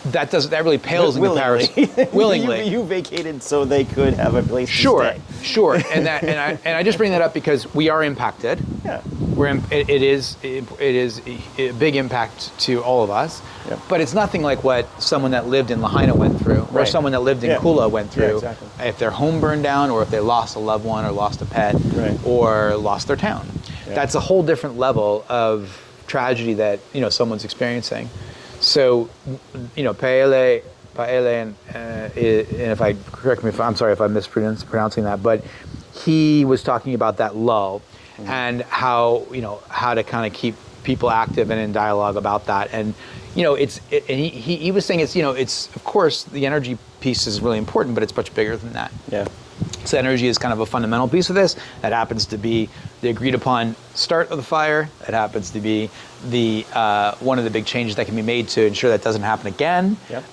that really pales in comparison. Willingly. You vacated so they could have a place to stay. Sure. And I just bring that up because we are impacted. Yeah. It is a big impact to all of us. Yep. But it's nothing like what someone that lived in Lahaina went through, or someone that lived in Kula went through. Yeah, exactly. If their home burned down, or if they lost a loved one, or lost a pet, or lost their town. Yeah. That's a whole different level of tragedy that someone's experiencing. So, Paele, and if I'm sorry if I'm mispronouncing that, but he was talking about that lull and how to kind of keep people active and in dialogue about that. And and he was saying it's of course the energy piece is really important, but it's much bigger than that. Yeah. So energy is kind of a fundamental piece of this. That happens to be the agreed upon start of the fire. It happens to be the one of the big changes that can be made to ensure that doesn't happen again. Yep.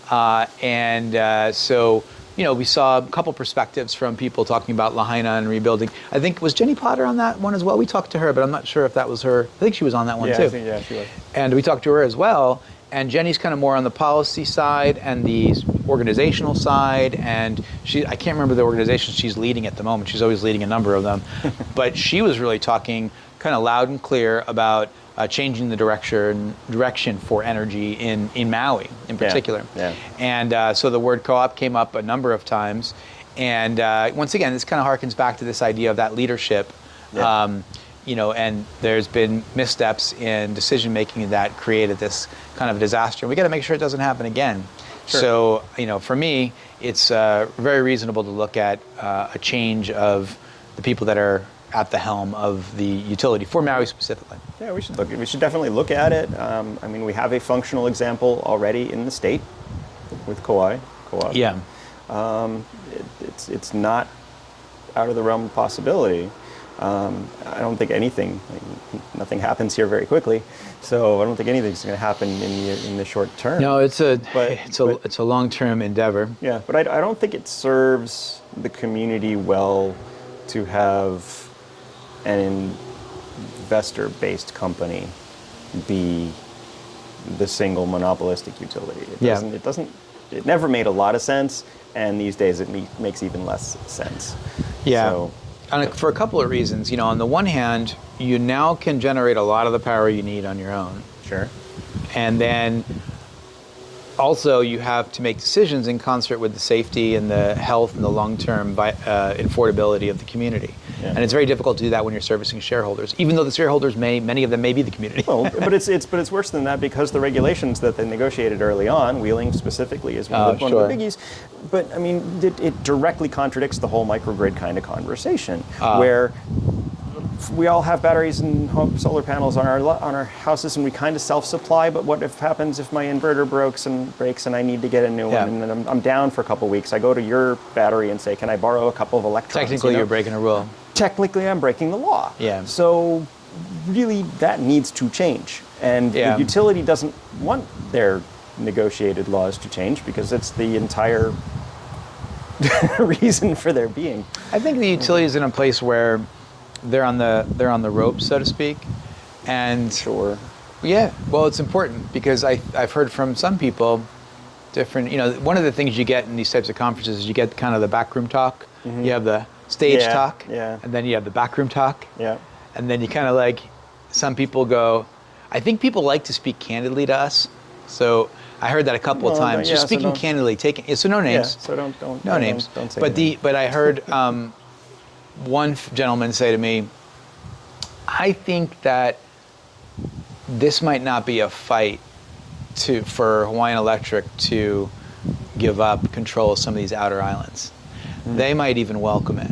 So we saw a couple perspectives from people talking about Lahaina and rebuilding. I think, was Jenny Potter on that one as well? We talked to her, but I'm not sure if that was her. I think she was on that one too. Yeah, she was. And we talked to her as well. And Jenny's kind of more on the policy side and the organizational side. And I can't remember the organization she's leading at the moment. She's always leading a number of them. But she was really talking kind of loud and clear about changing the direction for energy in Maui in particular. Yeah. And so the word co-op came up a number of times. And once again, this kind of harkens back to this idea of that leadership. Yeah. And there's been missteps in decision making that created this kind of disaster. And we got to make sure it doesn't happen again. Sure. So, for me, it's very reasonable to look at a change of the people that are at the helm of the utility for Maui specifically. Yeah, we should definitely look at it. We have a functional example already in the state with Kauai. Yeah. It's not out of the realm of possibility. I don't think nothing happens here very quickly, so I don't think anything's going to happen in the short term. No, it's a long-term endeavor. Yeah, but I don't think it serves the community well to have an investor-based company be the single monopolistic utility. It never made a lot of sense, and these days it makes even less sense. Yeah. So, for a couple of reasons. On the one hand, you now can generate a lot of the power you need on your own. Sure. And then also you have to make decisions in concert with the safety and the health and the long-term affordability of the community. Yeah. And it's very difficult to do that when you're servicing shareholders, even though the shareholders many of them may be the community. Well, but it's worse than that because the regulations that they negotiated early on, wheeling specifically is one of the biggies. But it directly contradicts the whole microgrid kind of conversation, where we all have batteries and solar panels on our houses, and we kind of self-supply. But what happens if my inverter breaks and I need to get a new one, and I'm down for a couple of weeks? I go to your battery and say, "Can I borrow a couple of electrons?" Technically, you're breaking a rule. Technically, I'm breaking the law. Yeah. So, really, that needs to change, and the utility doesn't want their negotiated laws to change because it's the entire reason for their being. I think the utility is in a place where they're on the ropes, so to speak, and sure. Yeah, well, it's important because I've heard from some people different. One of the things you get in these types of conferences is you get kind of the backroom talk. Mm-hmm. You have the stage talk, and then you have the backroom talk, and then you kind of some people go. I think people like to speak candidly to us, so I heard that a couple of times. Just speaking candidly, so no names. Yeah, so don't no names. Don't say But I heard one gentleman say to me, I think that this might not be a fight for Hawaiian Electric to give up control of some of these outer islands. Mm-hmm. They might even welcome it.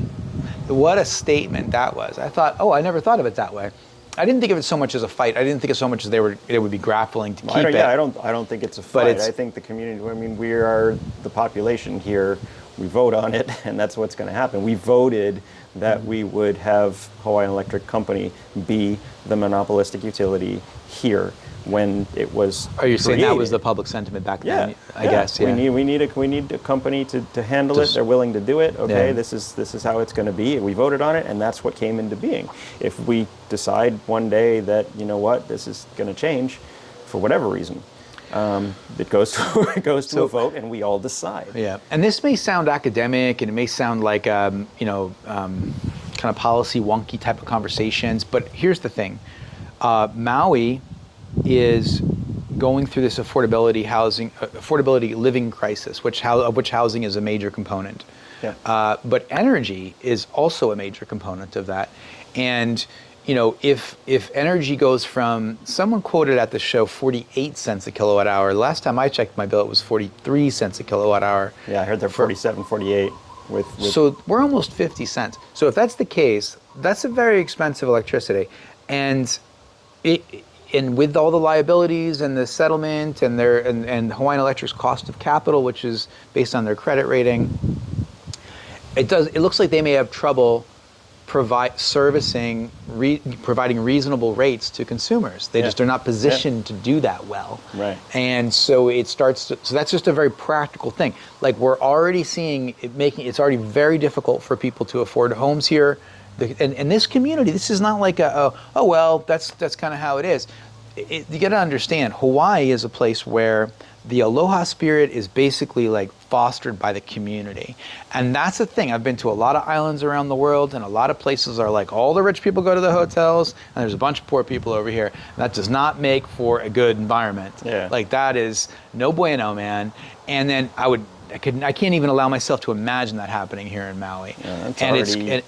What a statement that was. I thought, I never thought of it that way. I didn't think of it so much as a fight. I didn't think of it so much as they would be grappling to keep it. Yeah, I don't think it's a fight. I think the community, we are the population here. We vote on it, and that's what's going to happen. We voted that we would have Hawaiian Electric Company be the monopolistic utility here when it was Are you saying created. That was the public sentiment back then? Yeah, I guess. Yeah. We need a company to handle it. They're willing to do it. Okay, this is how it's going to be. We voted on it, and that's what came into being. If we decide one day that this is going to change, for whatever reason, it goes to a vote, and we all decide. Yeah, and this may sound academic, and it may sound like kind of policy wonky type of conversations. But here's the thing: Maui is going through this affordability living crisis, of which housing is a major component. Yeah. But energy is also a major component of that, and if energy goes from, someone quoted at the show 48 cents a kilowatt hour. Last time I checked my bill, it was 43 cents a kilowatt hour. Yeah, I heard they're 47, 48 with. So we're almost 50 cents. So if that's the case, that's a very expensive electricity, and and with all the liabilities and the settlement and and Hawaiian Electric's cost of capital, which is based on their credit rating, it looks like they may have trouble providing reasonable rates to consumers. They just are not positioned to do that well. Right. And so so that's just a very practical thing. Like, we're already seeing it's already very difficult for people to afford homes here. And this community, this is not like that's kind of how it is. You got to understand, Hawaii is a place where the aloha spirit is basically like fostered by the community. And that's the thing. I've been to a lot of islands around the world, and a lot of places are like, all the rich people go to the hotels and there's a bunch of poor people over here. And that does not make for a good environment. Yeah. Like, that is no bueno, man. And then I can't even allow myself to imagine that happening here in Maui. Yeah,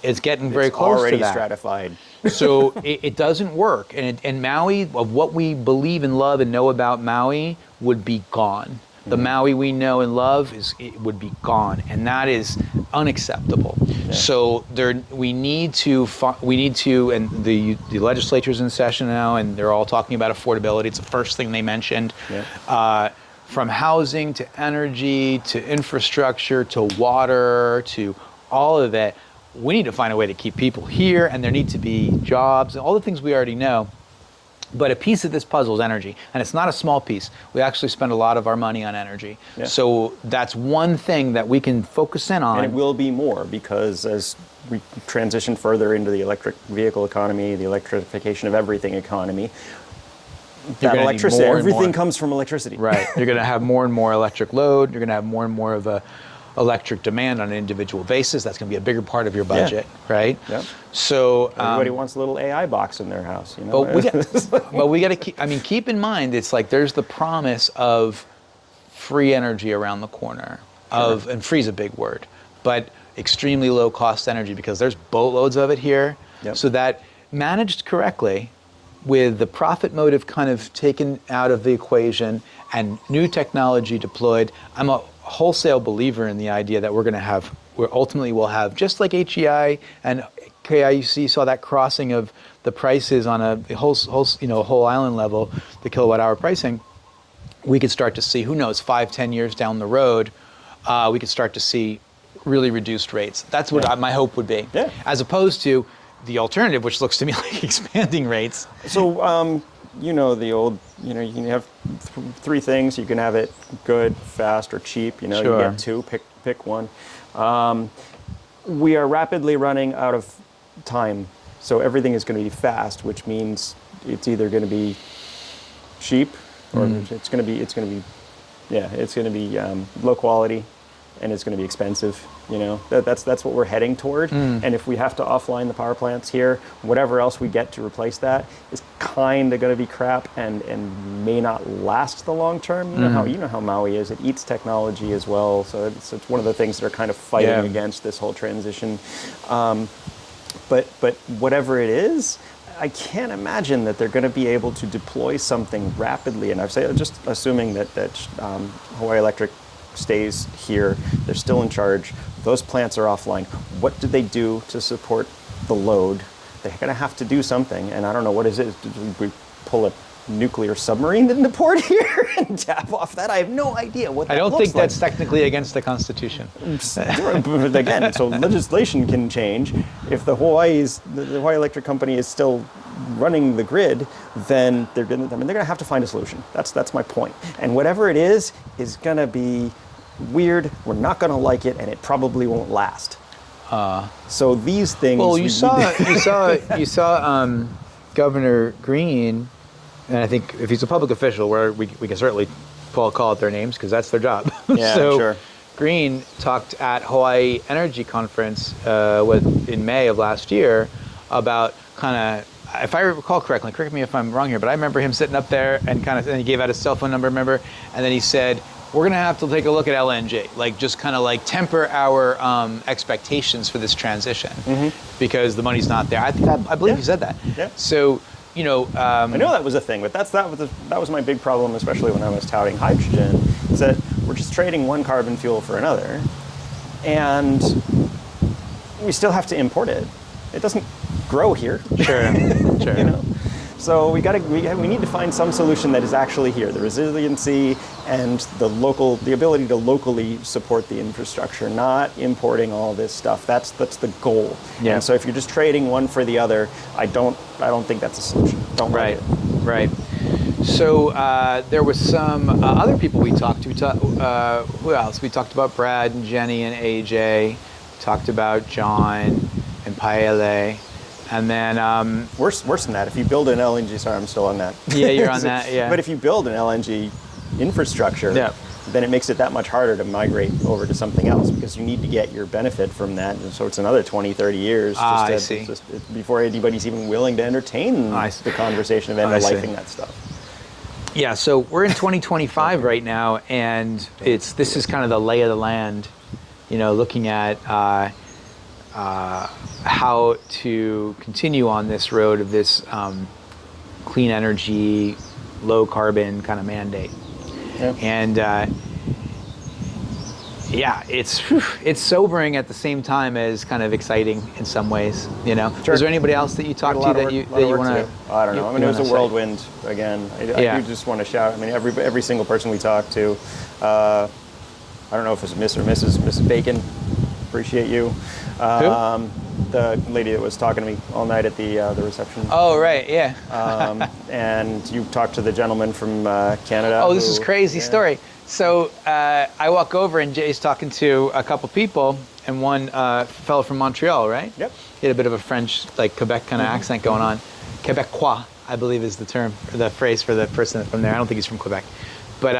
it's getting very close to that. It's already stratified. So it doesn't work. And Maui, of what we believe and love and know about Maui, would be gone. The Maui we know and love would be gone, and that is unacceptable. Yeah. So we need to, and the legislature's in session now, and they're all talking about affordability. It's the first thing they mentioned. Yeah. From housing to energy to infrastructure to water to all of it, we need to find a way to keep people here, and there need to be jobs and all the things we already know. But a piece of this puzzle is energy, and it's not a small piece. We actually spend a lot of our money on energy. Yeah. So that's one thing that we can focus in on. And it will be more, because as we transition further into the electric vehicle economy, the electrification of everything economy, that electricity, everything comes from electricity. Right. You're going to have more and more electric load. You're going to have more and more of a electric demand on an individual basis. That's going to be a bigger part of your budget, right? Yeah. So everybody wants a little AI box in their house, you know. But we got to keep in mind, it's like there's the promise of free energy around the corner and free is a big word, but extremely low cost energy, because there's boatloads of it here. Yep. So that, managed correctly, with the profit motive kind of taken out of the equation and new technology deployed, I'm a wholesale believer in the idea that ultimately we'll have, just like HEI and KIUC saw that crossing of the prices on a whole island level, the kilowatt hour pricing, we could start to see, who knows, 5-10 years down the road, we could start to see really reduced rates. That's what my hope would be. Yeah. As opposed to the alternative, which looks to me like expanding rates. So, the old, you can have three things. You can have it good, fast, or cheap. You get two, pick one. We are rapidly running out of time. So everything is going to be fast, which means it's either going to be cheap or it's going to be low quality, and it's going to be expensive. That's what we're heading toward. And if we have to offline the power plants here, whatever else we get to replace that is kind of going to be crap and may not last the long term. You know how Maui is. It eats technology as well. So it's one of the things that are kind of fighting against this whole transition. But whatever it is, I can't imagine that they're going to be able to deploy something rapidly. And just assuming that Hawaii Electric stays here, they're still in charge, those plants are offline. What do they do to support the load? They're going to have to do something, and I don't know what is it. Did we pull a nuclear submarine into port here and tap off that? I have no idea what that looks like. I don't think that's technically against the Constitution. But again, so legislation can change. If the Hawaii Electric Company is still running the grid, then they're going to have to find a solution. That's my point. And whatever it is going to be weird. We're not going to like it, and it probably won't last. So these things. Well, you saw Governor Green, and I think if he's a public official, we can certainly call out their names because that's their job. Yeah, sure. Green talked at Hawaii Energy Conference in May of last year about kind of, if I recall correctly, correct me if I'm wrong here, but I remember him sitting up there and he gave out his cell phone number, remember? And then he said, we're going to have to take a look at LNG, just kind of temper our expectations for this transition because the money's not there. I believe he said that. Yeah. So, I know that was a thing, but that was my big problem, especially when I was touting hydrogen, is that we're just trading one carbon fuel for another, and we still have to import it. It doesn't grow here. Sure. So we need to find some solution that is actually here. The resiliency and the ability to locally support the infrastructure, not importing all this stuff. That's the goal. Yeah. And so if you're just trading one for the other, I don't think that's a solution. Don't like it. Right. So there was some other people we talked to. Who else? We talked about Brad and Jenny and AJ. We talked about John and Paele. And then worse than that, if you build an LNG, sorry, I'm still on that. Yeah, you're on that. Yeah. But if you build an LNG infrastructure, then it makes it that much harder to migrate over to something else because you need to get your benefit from that. And so it's another 20, 30 years before anybody's even willing to entertain the conversation of end-of-lifing that stuff. Yeah, so we're in 2025 right now, and this is kind of the lay of the land, looking at how to continue on this road of this clean energy, low carbon kind of mandate. Yeah. And it's sobering at the same time as kind of exciting in some ways. Sure. Is there anybody else that you talked to that you want to? I don't know. I mean, it was a whirlwind again. I do just want to shout. I mean, every single person we talked to. I don't know if it's Miss or Mrs. Bacon. Appreciate you. The lady that was talking to me all night at the reception. Oh, right, yeah. And you talked to the gentleman from Canada. Oh, this is crazy story. So I walk over and Jay's talking to a couple people, and one fellow from Montreal, right? Yep. He had a bit of a French, like Quebec kind of accent going on. Quebecois, I believe, is the term, or the phrase for the person from there. I don't think he's from Quebec, but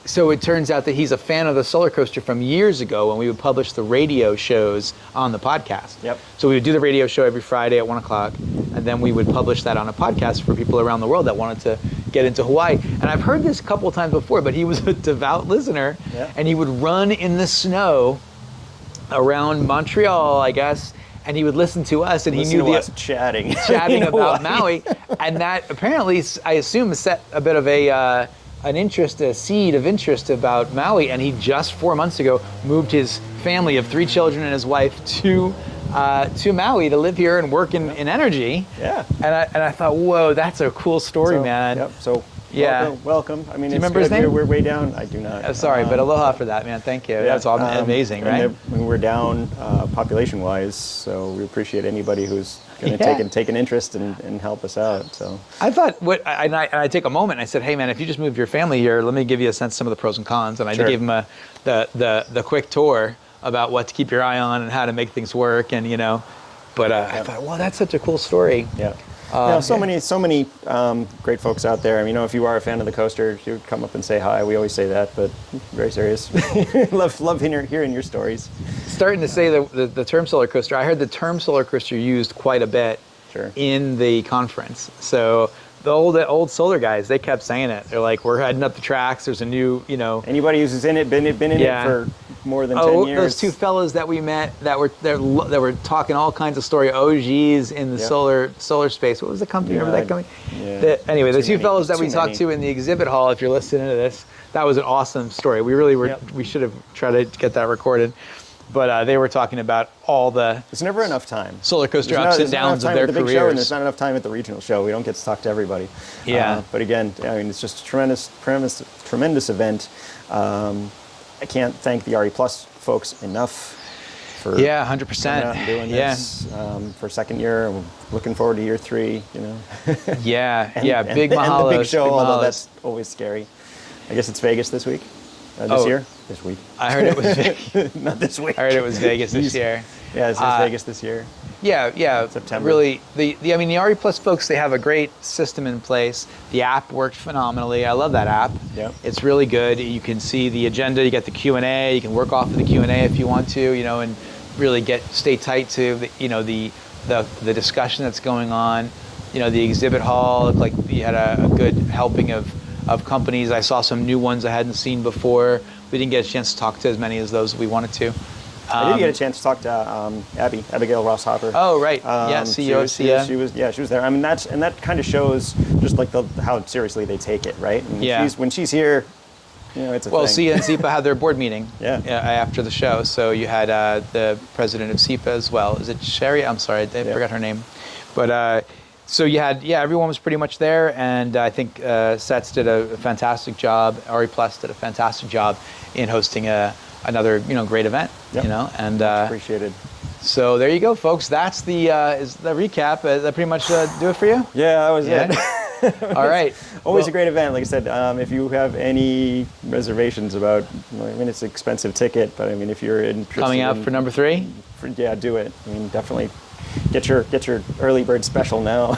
So it turns out that he's a fan of the Solar Coaster from years ago when we would publish the radio shows on the podcast. Yep. So we would do the radio show every Friday at 1 o'clock, and then we would publish that on a podcast for people around the world that wanted to get into Hawaii. And I've heard this a couple of times before, but he was a devout listener, and he would run in the snow around Montreal, I guess, and he would listen to us, and he knew us chatting about Maui, and that apparently, I assume, set a bit of a seed of interest about Maui, and he just 4 months ago moved his family of 3 children and his wife to Maui to live here and work in energy. Yeah. And I thought, whoa, that's a cool story, man. Yep. So yeah. Welcome. I mean, do you remember his name? We're way down. I do not. Sorry, but aloha for that, man. Thank you. That's all amazing, right? We're down population-wise, so we appreciate anybody who's going to take an interest and help us out. So I thought, I take a moment. And I said, hey, man, if you just moved your family here, let me give you a sense of some of the pros and cons. And I gave him the quick tour about what to keep your eye on and how to make things work, and But I thought, wow, that's such a cool story. Yeah. So many great folks out there. I mean, if you are a fan of the coaster, you would come up and say hi. We always say that, but very serious. love hearing your stories. Starting to say the term solar coaster. I heard the term solar coaster used quite a bit in the conference. So the old solar guys, they kept saying it. They're like, we're heading up the tracks. There's a new, Anybody who's in it, been in it for more than 10 years. Those 2 fellows that we met that were talking all kinds of story OGs in the solar space. What was the company? Remember that company? Yeah. Anyway, the 2 fellows that we talked to in the exhibit hall, if you're listening to this, that was an awesome story. We really were. We should have tried to get that recorded. But they were talking about all the... There's never enough time. Solar coaster ups and downs of their careers. Show, and there's not enough time at the regional show. We don't get to talk to everybody. Yeah. But again, I mean, it's just a tremendous event. I can't thank the RE Plus folks enough for 100%. coming out and doing this for second year. I'm looking forward to year 3. Big mahalo. And the big show, although that's always scary. I guess it's Vegas this week. This year? This week. I heard it was Vegas. Not this week. I heard it was Vegas this year. Yeah, it's Vegas this year. Yeah. September. Really, the RE Plus folks, they have a great system in place. The app worked phenomenally. I love that app. Yep. It's really good. You can see the agenda. You get the Q&A. You can work off of the Q&A if you want to, and really stay tight to the discussion that's going on. The exhibit hall looked like you had a good helping of companies. I saw some new ones I hadn't seen before. We didn't get a chance to talk to as many as those we wanted to. I did get a chance to talk to Abigail Ross Hopper. Oh, right. CEO of SIA. She was there. I mean, that kind of shows just like how seriously they take it, right? And when she's here, it's a thing. Well, SIA and SEPA had their board meeting after the show. So you had the president of SEPA as well. Is it Sherry? I'm sorry, I forgot her name. But So you had, everyone was pretty much there, and I think Sets did a fantastic job. RE Plus did a fantastic job in hosting another, great event. Yep. And Appreciated. so there you go, folks. That's the is the recap. That pretty much do it for you. Yeah, that was it. All right. Always a great event. Like I said, if you have any reservations about, it's an expensive ticket, but if you're interested Coming up for number 3. Yeah, do it. Definitely get your early bird special now.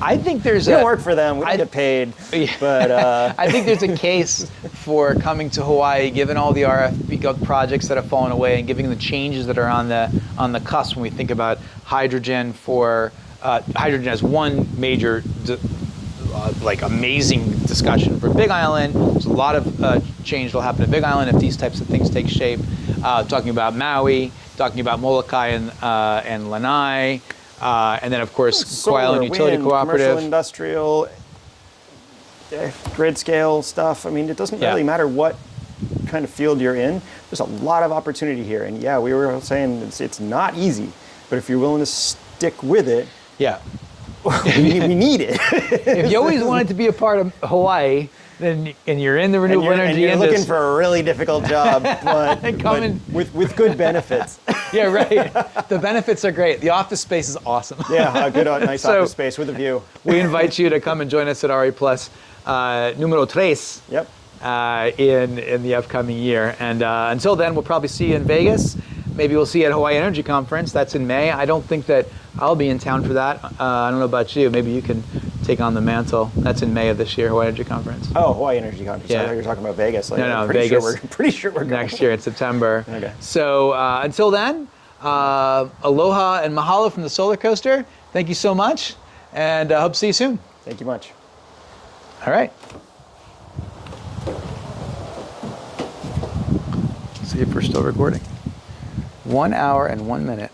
I think there's we don't work for them. We don't get paid. But I think there's a case for coming to Hawaii, given all the RFP projects that have fallen away, and given the changes that are on the cusp when we think about hydrogen hydrogen as one major amazing discussion for Big Island. There's a lot of change that will happen at Big Island if these types of things take shape. Talking about Maui, talking about Molokai and Lanai, and then of course solar, Kauai Island Utility wind, Cooperative. Commercial, industrial, grid scale stuff. It doesn't really matter what kind of field you're in. There's a lot of opportunity here, and we were saying it's not easy, but if you're willing to stick with it, we need it. If you always wanted to be a part of Hawaii, and you're in the renewable energy you're industry, looking for a really difficult job, but with good benefits. Yeah, right. The benefits are great. The office space is awesome. Yeah, a good, nice office space with a view. We invite you to come and join us at RE Plus numero 3. Yep. In the upcoming year. And until then, we'll probably see you in Vegas. Maybe we'll see you at Hawaii Energy Conference. That's in May. I don't think that I'll be in town for that. I don't know about you. Maybe you can take on the mantle. That's in May of this year, Hawaii Energy Conference. Oh, Hawaii Energy Conference. Yeah. I thought you were talking about Vegas. No, Vegas. We're pretty sure we're going. Next year in September. Okay. So until then, aloha and mahalo from the Solar Coaster. Thank you so much, and hope to see you soon. Thank you much. All right. See if we're still recording. 1 hour and 1 minute.